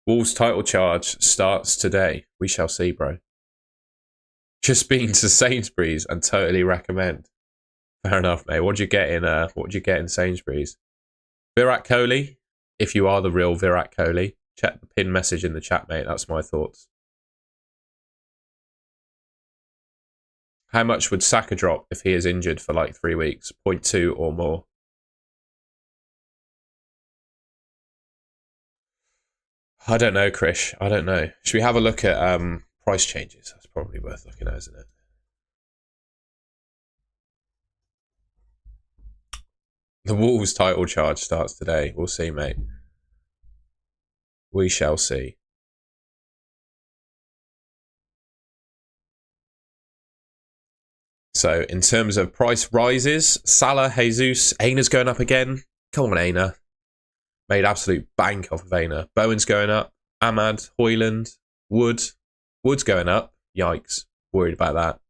Wolves title charge starts today. We shall see, bro. Just been to Sainsbury's and totally recommend. Fair enough, mate. What'd you get in Sainsbury's? Virat Kohli, if you are the real Virat Kohli, check the pin message in the chat, mate. That's my thoughts. How much would Saka drop if he is injured for like 3 weeks? 0.2 or more. I don't know, Krish. I don't know. Should we have a look at price changes? That's probably worth looking at, isn't it? The Wolves title charge starts today. We'll see, mate. We shall see. So, in terms of price rises, Salah, Jesus, Aina's going up again. Come on, Aina. Made absolute bank off of Aina. Bowen's going up. Ahmad, Hoyland, Wood. Wood's going up. Yikes. Worried about that.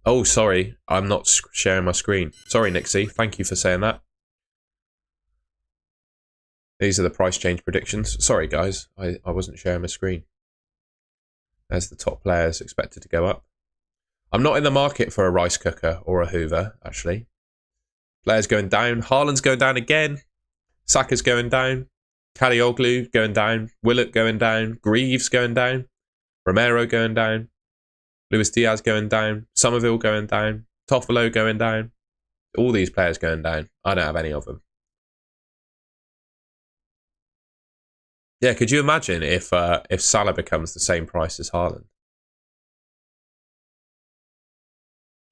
Oh, sorry. I'm not sharing my screen. Sorry, Nixie. Thank you for saying that. These are the price change predictions. Sorry, guys. I wasn't sharing my screen. There's the top players expected to go up. I'm not in the market for a rice cooker or a Hoover, actually. Players going down. Haaland's going down again. Saka's going down. Kalioglu going down. Willett going down. Greaves going down. Romero going down. Luis Diaz going down. Somerville going down. Toffolo going down. All these players going down. I don't have any of them. Yeah, could you imagine if Salah becomes the same price as Haaland?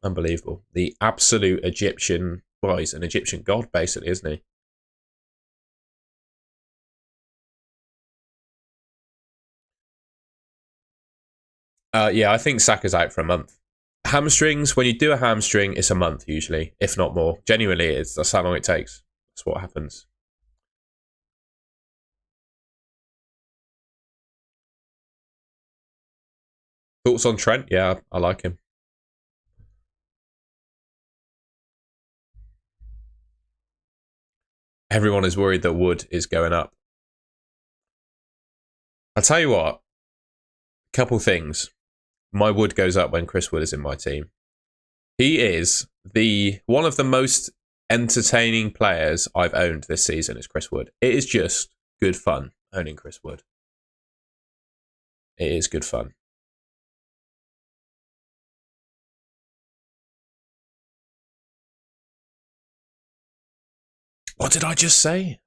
Unbelievable. The absolute Egyptian, well, he's an Egyptian god, basically, isn't he? Yeah, I think Saka's out for a month. Hamstrings, when you do a hamstring, it's a month usually, if not more. Genuinely, that's how long it takes. That's what happens. Thoughts on Trent? Yeah, I like him. Everyone is worried that Wood is going up. I'll tell you what. Couple things. My Wood goes up when Chris Wood is in my team. He is one of the most entertaining players I've owned this season is Chris Wood. It is just good fun owning Chris Wood. It is good fun. What did I just say?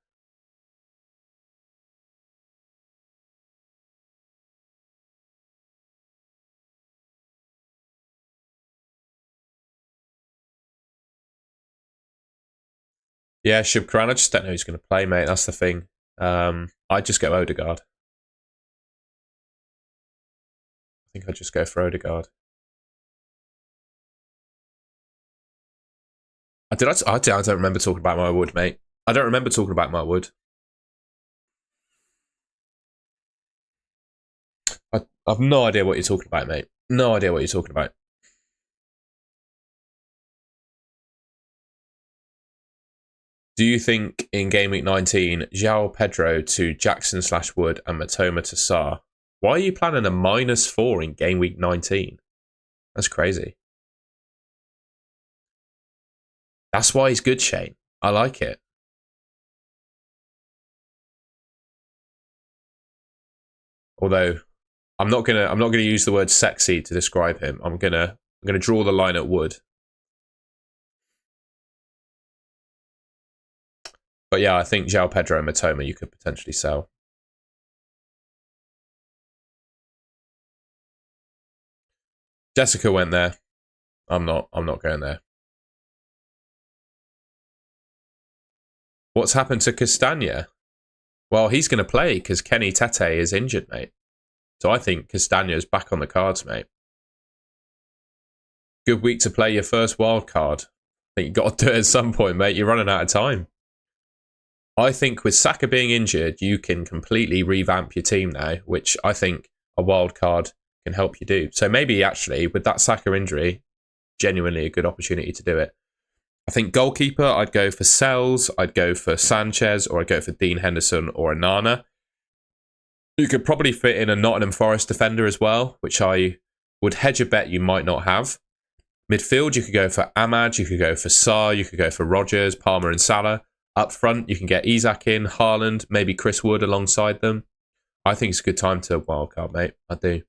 Yeah, Shubkran, I just don't know who's going to play, mate. That's the thing. I'd just go Odegaard. I think I'd just go for Odegaard. I don't remember talking about my Wood, mate. I don't remember talking about my Wood. I've no idea what you're talking about, mate. No idea what you're talking about. Do you think in Game Week 19, João Pedro to Jackson/Wood and Matoma to Sarr? Why are you planning a -4 in Game Week 19? That's crazy. That's why he's good, Shane. I like it. Although I'm not gonna use the word sexy to describe him. I'm gonna draw the line at Wood. But yeah, I think João Pedro and Matoma you could potentially sell. Jessica went there. I'm not going there. What's happened to Castagna? Well, he's going to play because Kenny Tete is injured, mate. So I think Castagna's back on the cards, mate. Good week to play your first wild card. I think you got to do it at some point, mate. You're running out of time. I think with Saka being injured, you can completely revamp your team now, which I think a wild card can help you do. So maybe actually with that Saka injury, genuinely a good opportunity to do it. I think goalkeeper, I'd go for Sells, I'd go for Sanchez, or I'd go for Dean Henderson or Onana. You could probably fit in a Nottingham Forest defender as well, which I would hedge a bet you might not have. Midfield, you could go for Ahmad, you could go for Sarr, you could go for Rodgers, Palmer and Salah. Up front, you can get Isak in, Haaland, maybe Chris Wood alongside them. I think it's a good time to wildcard, mate. I do.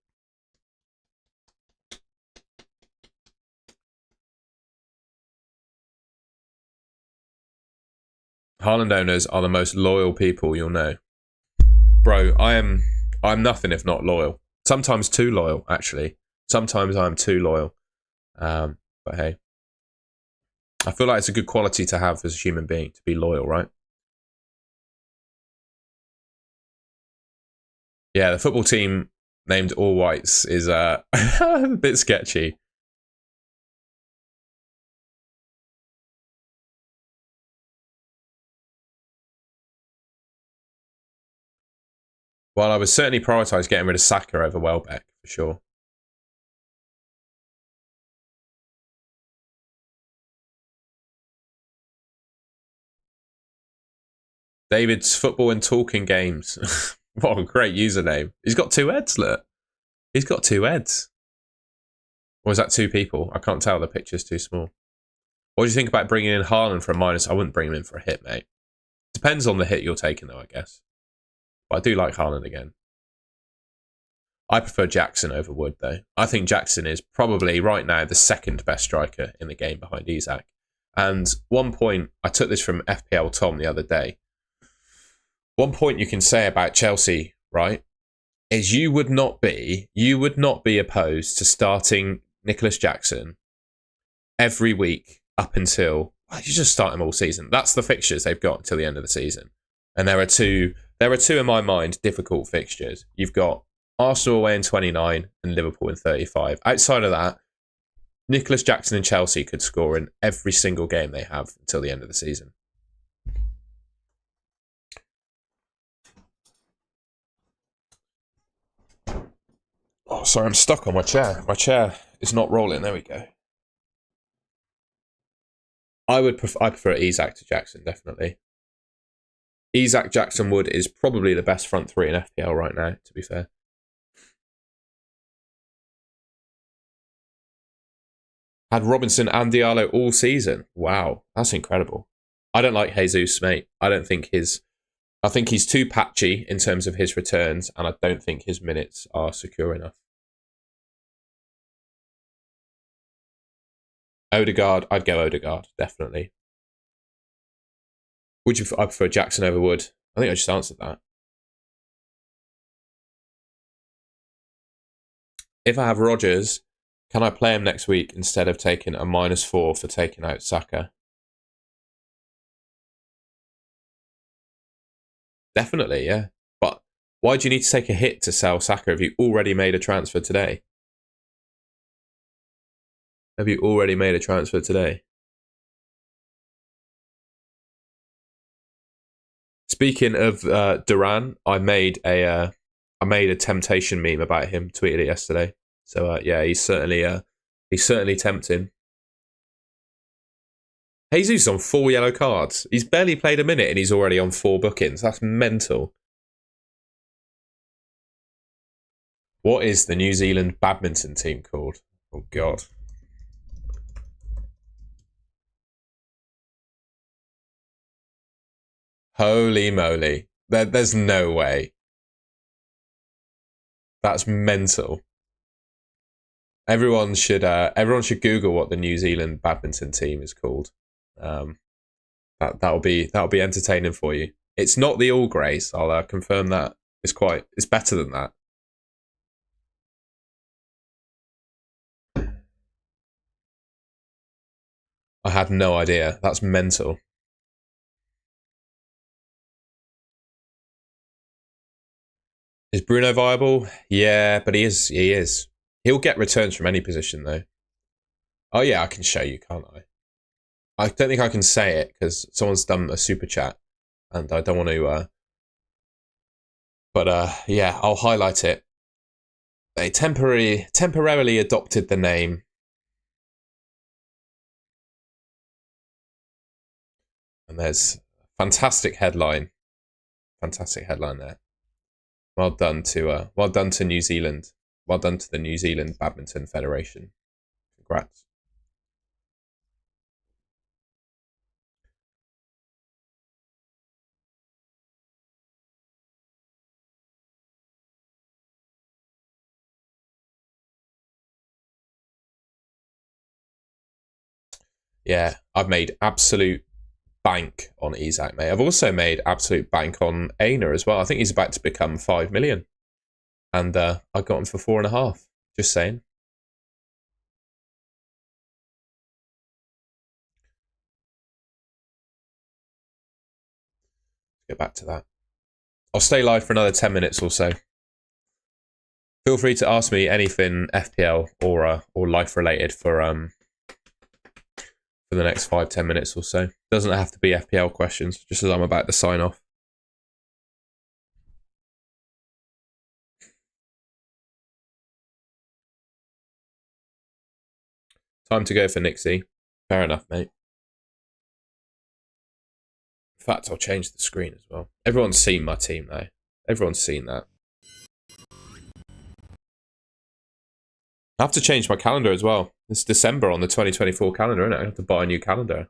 Haaland owners are the most loyal people you'll know. Bro, I'm nothing if not loyal. Sometimes too loyal, actually. Sometimes I'm too loyal. But hey. I feel like it's a good quality to have as a human being, to be loyal, right? Yeah, the football team named All Whites is a bit sketchy. Well, I would certainly prioritise getting rid of Saka over Welbeck, for sure. David's Football and Talking Games. What a great username. He's got 2 heads, look. He's got 2 heads. Or is that 2 people? I can't tell. The picture's too small. What do you think about bringing in Haaland for a minus? I wouldn't bring him in for a hit, mate. Depends on the hit you're taking, though, I guess. But I do like Haaland again. I prefer Jackson over Wood, though. I think Jackson is probably, right now, the second best striker in the game behind Isak. And one point, I took this from FPL Tom the other day. One point you can say about Chelsea, right, is you would not be opposed to starting Nicholas Jackson every week up until you just start him all season. That's the fixtures they've got until the end of the season. And there are two in my mind difficult fixtures. You've got Arsenal away in 29 and Liverpool in 35. Outside of that, Nicholas Jackson and Chelsea could score in every single game they have until the end of the season. Oh, sorry, I'm stuck on my chair. My chair is not rolling. There we go. I prefer Isak to Jackson, definitely. Isak, Jackson, Wood is probably the best front 3 in FPL right now, to be fair. Had Robinson and Diallo all season. Wow, that's incredible. I don't like Jesus, mate. I think he's too patchy in terms of his returns, and I don't think his minutes are secure enough. Odegaard, I'd go Odegaard, definitely. I prefer Jackson over Wood? I think I just answered that. If I have Rodgers, can I play him next week instead of taking a -4 for taking out Saka? Definitely, yeah. But why do you need to take a hit to sell Saka if you already made a transfer today? Have you already made a transfer today? Speaking of Duran, I made a temptation meme about him. Tweeted it yesterday. So yeah, he's certainly tempting. Jesus is on 4 yellow cards. He's barely played a minute and he's already on 4 bookings. That's mental. What is the New Zealand badminton team called? Oh God. Holy moly. There's no way. That's mental. Everyone should Google what the New Zealand badminton team is called. That'll be entertaining for you. It's not the All Greys. I'll confirm that. It's better than that. I had no idea. That's mental. Is Bruno viable? Yeah, but he is. He'll get returns from any position, though. Oh, yeah, I can show you, can't I? I don't think I can say it because someone's done a super chat and I don't want to... yeah, I'll highlight it. They temporarily adopted the name. And there's fantastic headline. Fantastic headline there. Well done to New Zealand. Well done to the New Zealand Badminton Federation. Congrats. Yeah, I've made absolute bank on Isak, mate. I've also made absolute bank on Aina as well. I think he's about to become 5 million. And I got him for 4.5. Just saying. Get back to that. I'll stay live for another 10 minutes or so. Feel free to ask me anything FPL or life related for the next 5-10 minutes or so. Doesn't have to be FPL questions, just as I'm about to sign off. Time to go for Nixie. Fair enough, mate. In fact, I'll change the screen as well. Everyone's seen my team though. Everyone's seen that. I have to change my calendar as well. It's December on the 2024 calendar, isn't it? I have to buy a new calendar.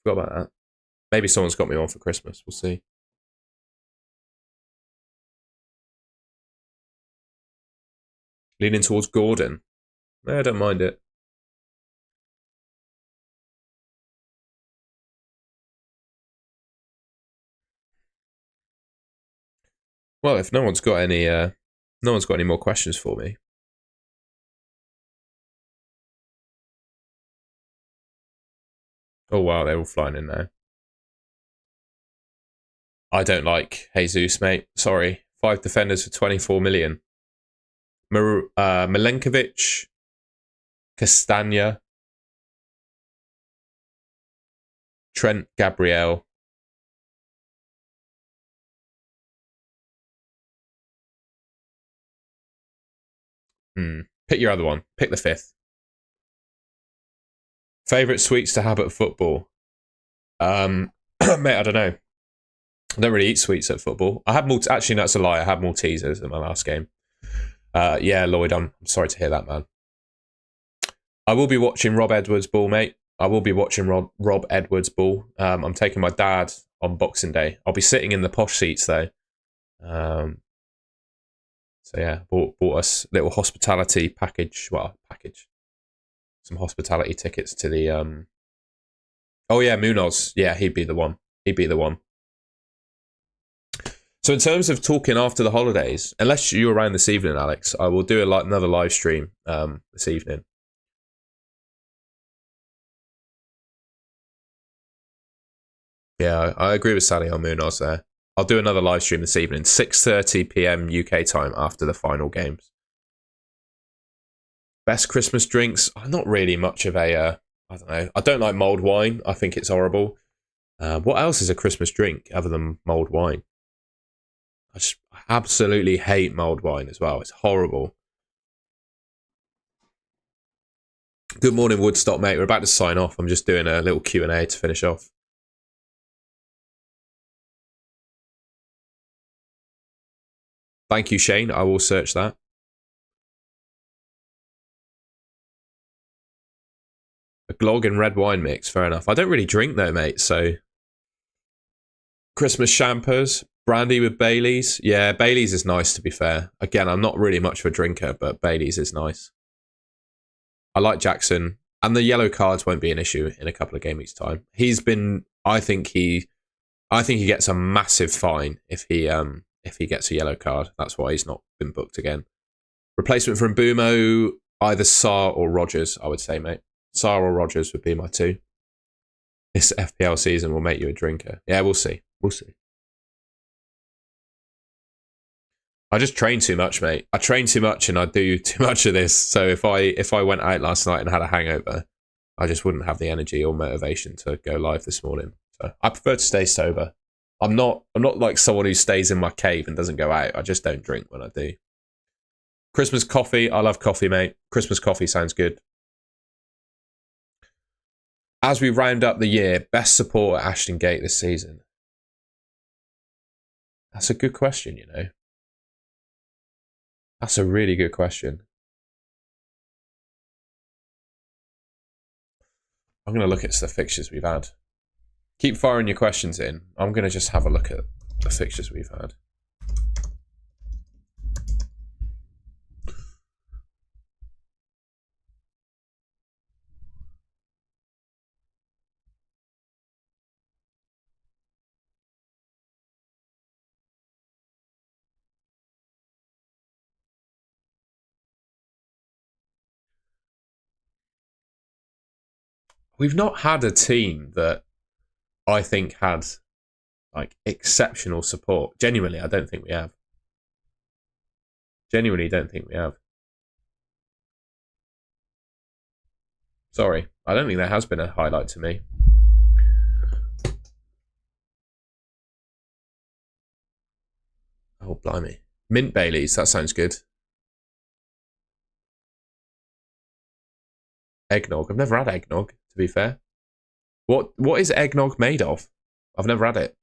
Forgot about that. Maybe someone's got me one for Christmas. We'll see. Leaning towards Gordon. I don't mind it. Well, if no one's got any more questions for me. Oh wow, they're all flying in there. I don't like Jesus, mate. Sorry. 5 defenders for 24 million. Milenkovic, Castagna, Trent Gabriel. Pick your other one. Pick the 5th. Favourite sweets to have at football? Mate, I don't know. I don't really eat sweets at football. I had actually, that's a lie. I had Maltesers in my last game. Yeah, Lloyd, I'm sorry to hear that, man. I will be watching Rob Edwards' ball, mate. I will be watching Rob Edwards' ball. I'm taking my dad on Boxing Day. I'll be sitting in the posh seats though. So yeah, bought us a little hospitality package. Well, package. Some hospitality tickets to the Oh yeah, Munoz. Yeah, he'd be the one. So in terms of talking after the holidays, unless you're around this evening, Alex, I will do another live stream this evening. Yeah, I agree with Sally on Munoz there. I'll do another live stream this evening, 6:30 p.m. UK time after the final games. Best Christmas drinks? I'm not really much of a, I don't know. I don't like mulled wine. I think it's horrible. What else is a Christmas drink other than mulled wine? I just absolutely hate mulled wine as well. It's horrible. Good morning, Woodstock, mate. We're about to sign off. I'm just doing a little Q&A to finish off. Thank you, Shane. I will search that. A glog and red wine mix. Fair enough. I don't really drink though, mate. So Christmas champers, brandy with Baileys. Yeah, Baileys is nice to be fair. Again, I'm not really much of a drinker, but Baileys is nice. I like Jackson. And the yellow cards won't be an issue in a couple of game weeks' time. I think he gets a massive fine if he gets a yellow card. That's why he's not been booked again. Replacement for Mbumo, either Sarr or Rogers, I would say, mate. Sarr or Rogers would be my two. This FPL season will make you a drinker. Yeah, we'll see. I just train too much, mate. I train too much and I do too much of this. So if I went out last night and had a hangover, I just wouldn't have the energy or motivation to go live this morning. So I prefer to stay sober. I'm not like someone who stays in my cave and doesn't go out. I just don't drink when I do. Christmas coffee. I love coffee, mate. Christmas coffee sounds good. as we round up the year, best support at Ashton Gate this season? That's a good question, you know. That's a really good question. I'm going to look at the fixtures we've had. Keep firing your questions in. I'm going to just have a look at the fixtures we've had. We've not had a team that I think had like exceptional support. Genuinely, I don't think we have. Genuinely don't think we have. Sorry, I don't think there has been a highlight to me. Oh, blimey. Mint Baileys, that sounds good. Eggnog. I've never had eggnog, to be fair. What is eggnog made of? I've never had it.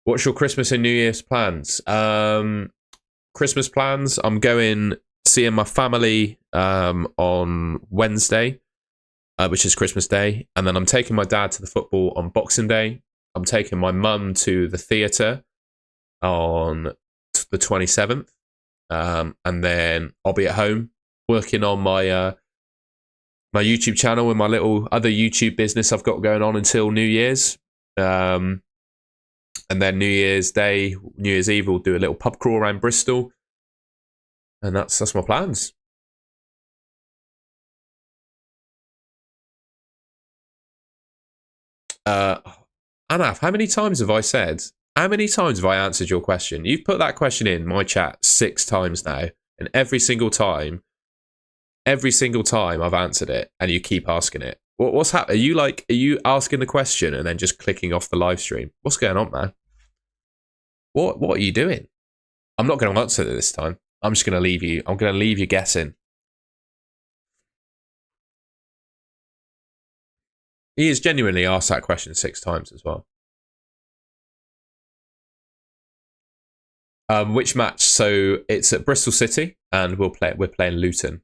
What's your Christmas and New Year's plans? Christmas plans, I'm going seeing my family on Wednesday, which is Christmas Day. And then I'm taking my dad to the football on Boxing Day. I'm taking my mum to the theatre on the 27th. And then I'll be at home working on my my YouTube channel and my little other YouTube business I've got going on until New Year's. And then New Year's Day, New Year's Eve, we'll do a little pub crawl around Bristol. And that's my plans. Anaf, how many times have I said? How many times have I answered your question? You've put that question in my chat 6 times now, and every single time I've answered it, and you keep asking it. What's happening? Are you asking the question and then just clicking off the live stream? What's going on, man? What are you doing? I'm not going to answer it this time. I'm just going to leave you. I'm going to leave you guessing. He has genuinely asked that question 6 times as well. Which match? So it's at Bristol City, and we're playing Luton.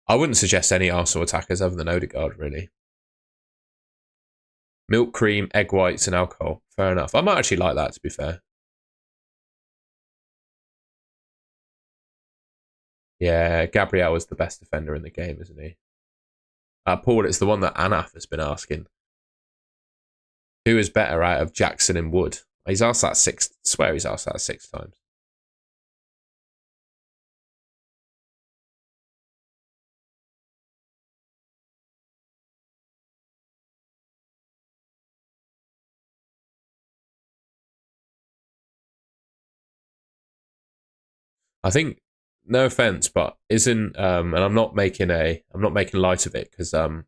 I wouldn't suggest any Arsenal attackers other than Odegaard, really. Milk, cream, egg whites, and alcohol. Fair enough. I might actually like that, to be fair. Yeah, Gabriel is the best defender in the game, isn't he? Paul, it's the one that Anaf has been asking. Who is better out of Jackson and Wood? He's asked that 6. I swear he's asked that 6 times. I think, no offense, but isn't and I'm not making light of it because I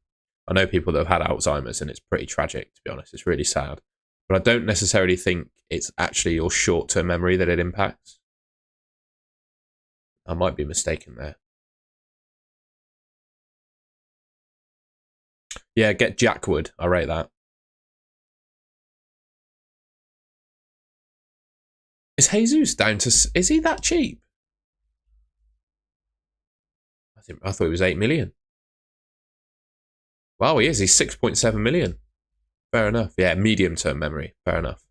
know people that have had Alzheimer's and it's pretty tragic, to be honest. It's really sad, but I don't necessarily think it's actually your short-term memory that it impacts. I might be mistaken there. Yeah, get Jackwood. I rate that. Is Jesus down to? Is he that cheap? I thought he was 8 million. Wow, he is. He's 6.7 million. Fair enough. Yeah, medium-term memory. Fair enough.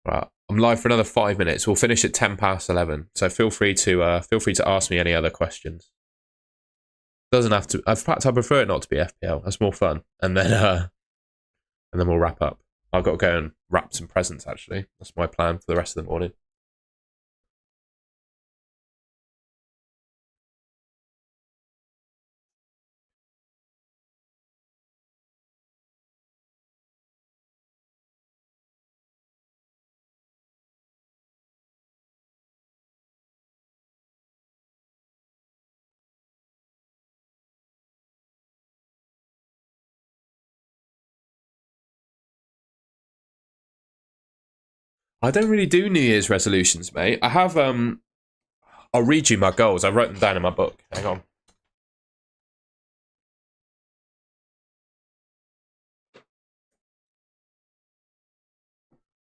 Right, I'm live for another 5 minutes. We'll finish at 10:11. So feel free to ask me any other questions. Doesn't have to. In fact, I prefer it not to be FPL. That's more fun. And then we'll wrap up. I've got to go and wrap some presents. Actually, that's my plan for the rest of the morning. I don't really do New Year's resolutions, mate. I have, I'll read you my goals. I wrote them down in my book. Hang on.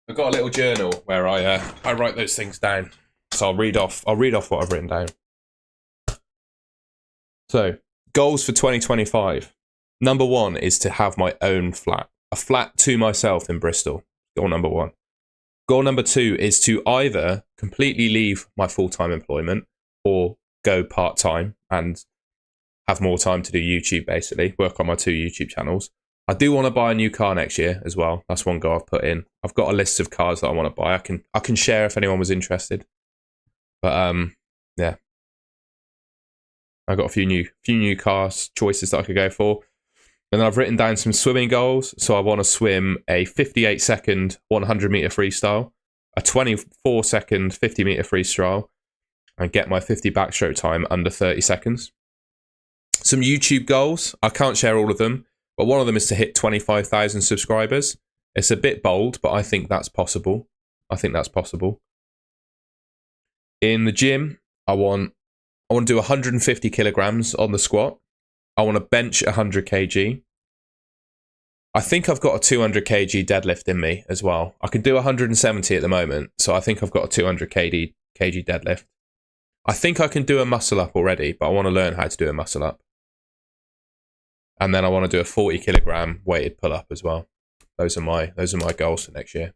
I've got a little journal where I write those things down. So I'll read off what I've written down. So, goals for 2025. Number 1 is to have my own flat. A flat to myself in Bristol. Goal number 1. Goal number 2 is to either completely leave my full-time employment or go part-time and have more time to do YouTube, basically. Work on my 2 YouTube channels. I do want to buy a new car next year as well. That's one goal I've put in. I've got a list of cars that I want to buy. I can share if anyone was interested. But yeah. I've got a few new cars choices that I could go for. And then I've written down some swimming goals. So I want to swim a 58-second 100-meter freestyle, a 24-second 50-meter freestyle, and get my 50 backstroke time under 30 seconds. Some YouTube goals. I can't share all of them, but one of them is to hit 25,000 subscribers. It's a bit bold, but I think that's possible. In the gym, I want to do 150 kilograms on the squat. I want to bench 100 kg. I think I've got a 200 kg deadlift in me as well. I can do 170 at the moment, so I think I've got a 200 kg deadlift. I think I can do a muscle up already, but I want to learn how to do a muscle up. And then I want to do a 40 kilogram weighted pull up as well. Those are my goals for next year.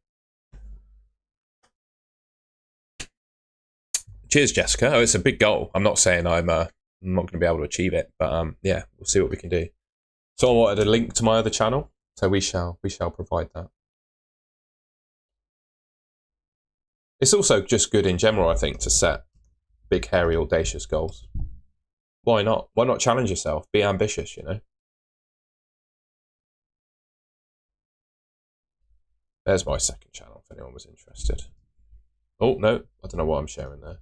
Cheers, Jessica. Oh, it's a big goal. I'm not saying I'm not going to be able to achieve it, but yeah, we'll see what we can do. Someone wanted a link to my other channel, so we shall provide that. It's also just good in general, I think, to set big, hairy, audacious goals. Why not? Why not challenge yourself? Be ambitious, you know? There's my second channel, if anyone was interested. Oh, no, I don't know what I'm sharing there.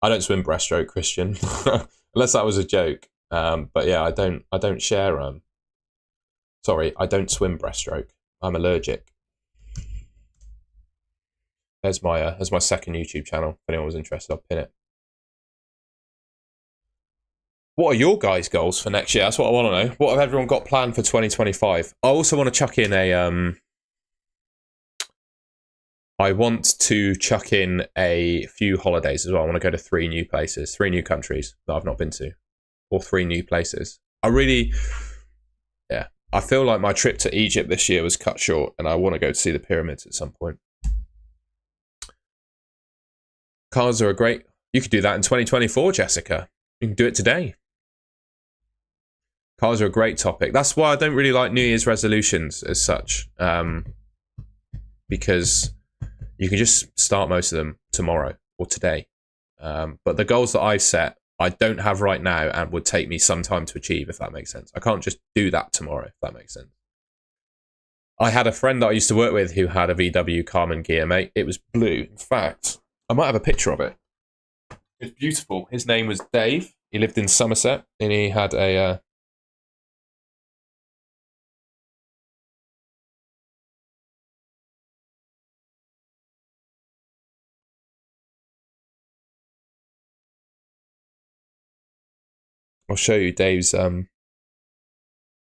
I don't swim breaststroke, Christian, unless that was a joke. But yeah, I don't share. Sorry, I don't swim breaststroke. I'm allergic. There's my second YouTube channel. If anyone was interested, I'll pin it. What are your guys' goals for next year? That's what I want to know. What have everyone got planned for 2025? I also want to chuck in I want to chuck in a few holidays as well. I want to go to 3 new places, 3 new countries that I've not been to, or 3 new places. I feel like my trip to Egypt this year was cut short, and I want to go to see the pyramids at some point. Cars are great. You could do that in 2024, Jessica. You can do it today. Cars are a great topic. That's why I don't really like New Year's resolutions as such, because you can just start most of them tomorrow or today. But the goals that I've set, I don't have right now and would take me some time to achieve, if that makes sense. I can't just do that tomorrow, if that makes sense. I had a friend that I used to work with who had a VW Carmen gear, mate. It was blue. In fact, I might have a picture of it. It's beautiful. His name was Dave. He lived in Somerset, and he had a... I'll show you Dave's... Better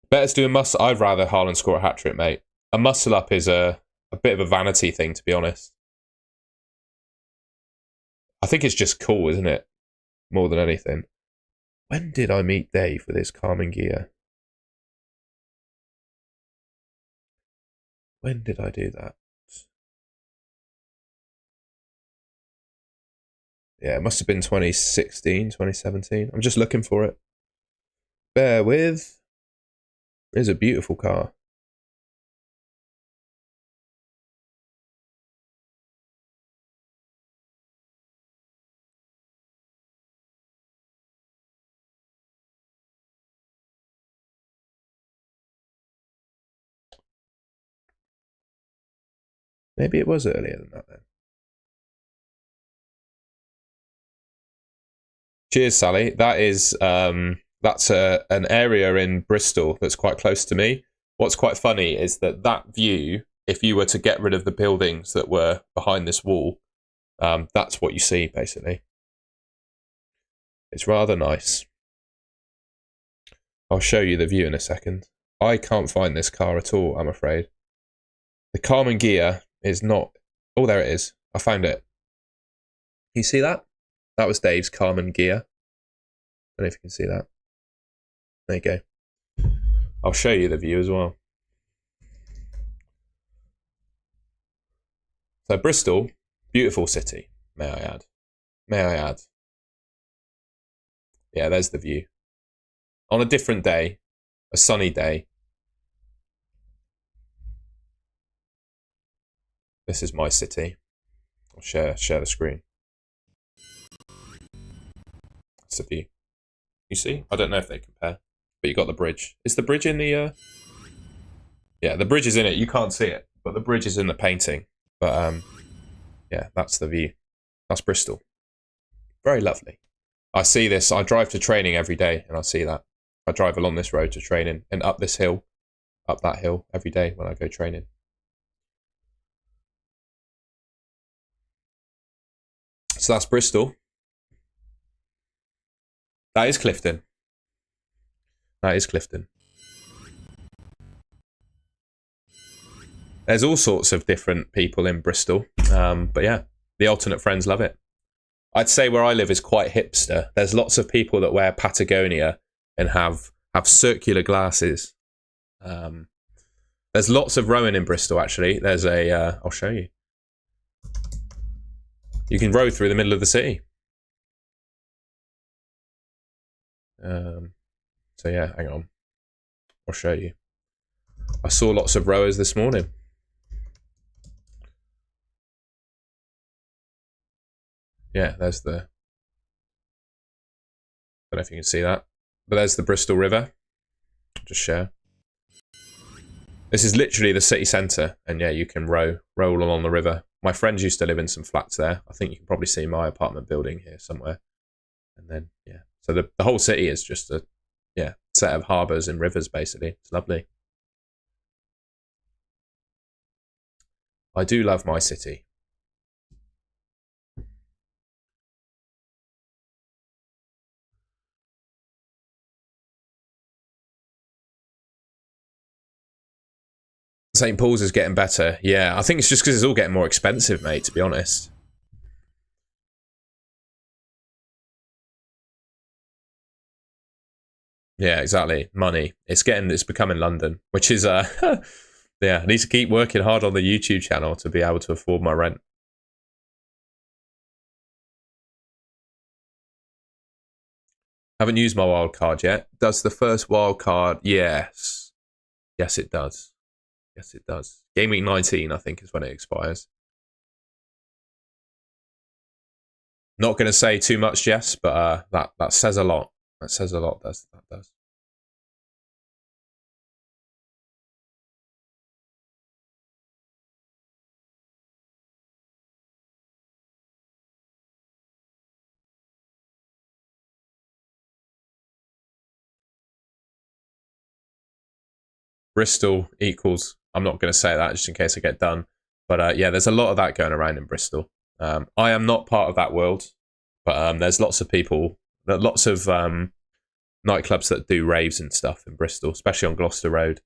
to do a muscle... I'd rather Haaland score a hat-trick, mate. A muscle-up is a bit of a vanity thing, to be honest. I think it's just cool, isn't it? More than anything. When did I meet Dave with his Carmen gear? When did I do that? Yeah, it must have been 2016, 2017. I'm just looking for it. Bear with. It's a beautiful car. Maybe it was earlier than that then. Cheers, Sally. That is that's an area in Bristol that's quite close to me. What's quite funny is that view if you were to get rid of the buildings that were behind this wall, that's what you see, basically. It's rather nice. I'll show you the view in a second. I can't find this car at all, I'm afraid. The Carmen Ghia is not... Oh, there it is. I found it. You see that? That was Dave's Carmen Ghia. I don't know if you can see that. There you go. I'll show you the view as well. So Bristol, beautiful city, may I add. May I add. Yeah, there's the view. On a different day, a sunny day. This is my city. I'll share the screen. That's the view. You see? I don't know if they compare, but you got the bridge. Is the bridge in the... Yeah, the bridge is in it. You can't see it, but the bridge is in the painting. But, yeah, that's the view. That's Bristol. Very lovely. I see this. I drive to training every day, and I see that. I drive along this road to training, and up this hill, up that hill, every day when I go training. So that's Bristol. That is Clifton. That is Clifton. There's all sorts of different people in Bristol. But yeah, the alternate friends love it. I'd say where I live is quite hipster. There's lots of people that wear Patagonia and have circular glasses. There's lots of rowing in Bristol, actually. There's a... I'll show you. You can row through the middle of the city. So yeah, hang on. I'll show you. I saw lots of rowers this morning. Yeah, there's the... I don't know if you can see that. But there's the Bristol River. I'll just share. This is literally the city centre. And yeah, you can row along the river. My friends used to live in some flats there. I think you can probably see my apartment building here somewhere. And then, yeah. So the whole city is just a set of harbours and rivers, basically. It's lovely. I do love my city. St. Paul's is getting better. Yeah, I think it's just because it's all getting more expensive, mate, to be honest. Yeah, exactly. Money. It's becoming London, which is yeah, I need to keep working hard on the YouTube channel to be able to afford my rent. Haven't used my wild card yet. Does the first wild card? Yes. Yes, it does. Yes, it does. Gameweek 19, I think, is when it expires. Not going to say too much, Jess, but that says a lot. That says a lot. That does. Bristol equals... I'm not going to say that just in case I get done. But yeah, there's a lot of that going around in Bristol. I am not part of that world, but there's lots of people, lots of nightclubs that do raves and stuff in Bristol, especially on Gloucester Road.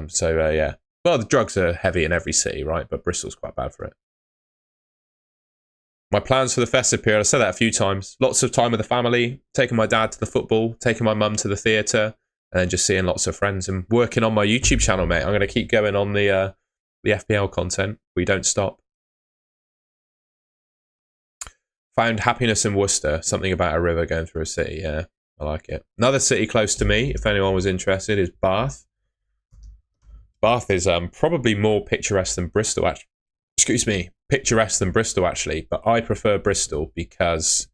So yeah, well, the drugs are heavy in every city, right? But Bristol's quite bad for it. My plans for the festive period, I've said that a few times. Lots of time with the family, taking my dad to the football, taking my mum to the theatre, and then just seeing lots of friends and working on my YouTube channel, mate. I'm going to keep going on the FPL content. We don't stop. Found happiness in Worcester. Something about a river going through a city. Yeah, I like it. Another city close to me, if anyone was interested, is Bath. Bath is probably more picturesque than Bristol, actually. Excuse me, picturesque than Bristol, actually. But I prefer Bristol because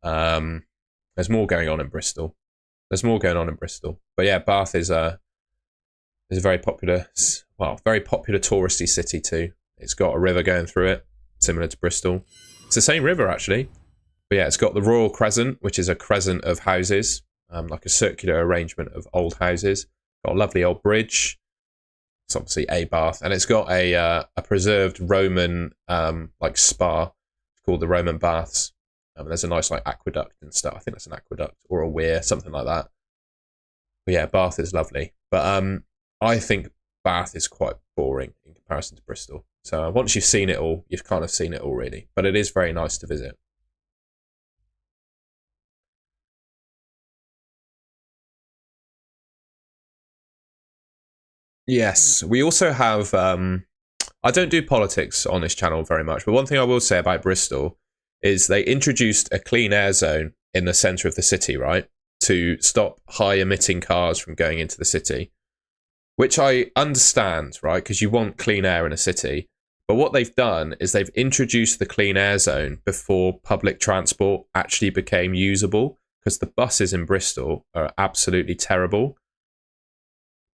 there's more going on in Bristol. There's more going on in Bristol. But yeah, Bath is a very popular, very popular touristy city too. It's got a river going through it, similar to Bristol. It's the same river, actually. But yeah, it's got the Royal Crescent, which is a crescent of houses, like a circular arrangement of old houses. Got a lovely old bridge. It's obviously a bath, and it's got a preserved Roman like spa called the Roman Baths. There's a nice like aqueduct and stuff. I think that's an aqueduct or a weir, something like that. But yeah, Bath is lovely. But I think Bath is quite boring in comparison to Bristol. So once you've seen it all, you've kind of seen it all really. But it is very nice to visit. Yes, we also have. I don't do politics on this channel very much, but one thing I will say about Bristol is they introduced a clean air zone in the centre of the city, right, to stop high emitting cars from going into the city, which I understand, right, because you want clean air in a city. But what they've done is they've introduced the clean air zone before public transport actually became usable, because the buses in Bristol are absolutely terrible.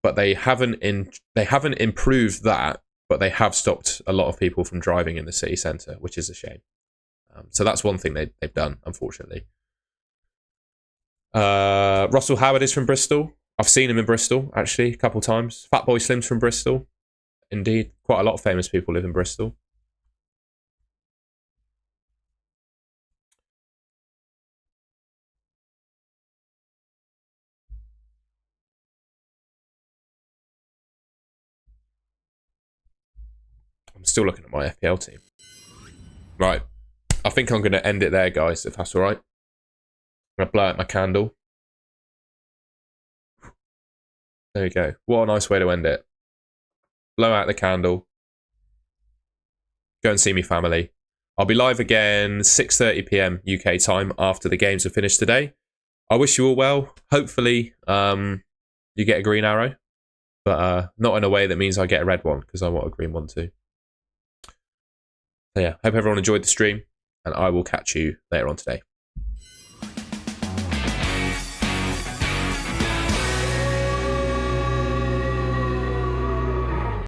But they haven't improved that, but they have stopped a lot of people from driving in the city centre, which is a shame. So that's one thing they've done, unfortunately. Russell Howard is from Bristol. I've seen him in Bristol, actually, a couple times. Fatboy Slim's from Bristol. Indeed, quite a lot of famous people live in Bristol. I'm still looking at my FPL team. Right. I think I'm going to end it there, guys, if that's all right. I'm going to blow out my candle. There you go. What a nice way to end it. Blow out the candle. Go and see me family. I'll be live again 6:30 p.m. UK time after the games are finished today. I wish you all well. Hopefully you get a green arrow. But not in a way that means I get a red one, because I want a green one too. So yeah, hope everyone enjoyed the stream, and I will catch you later on today.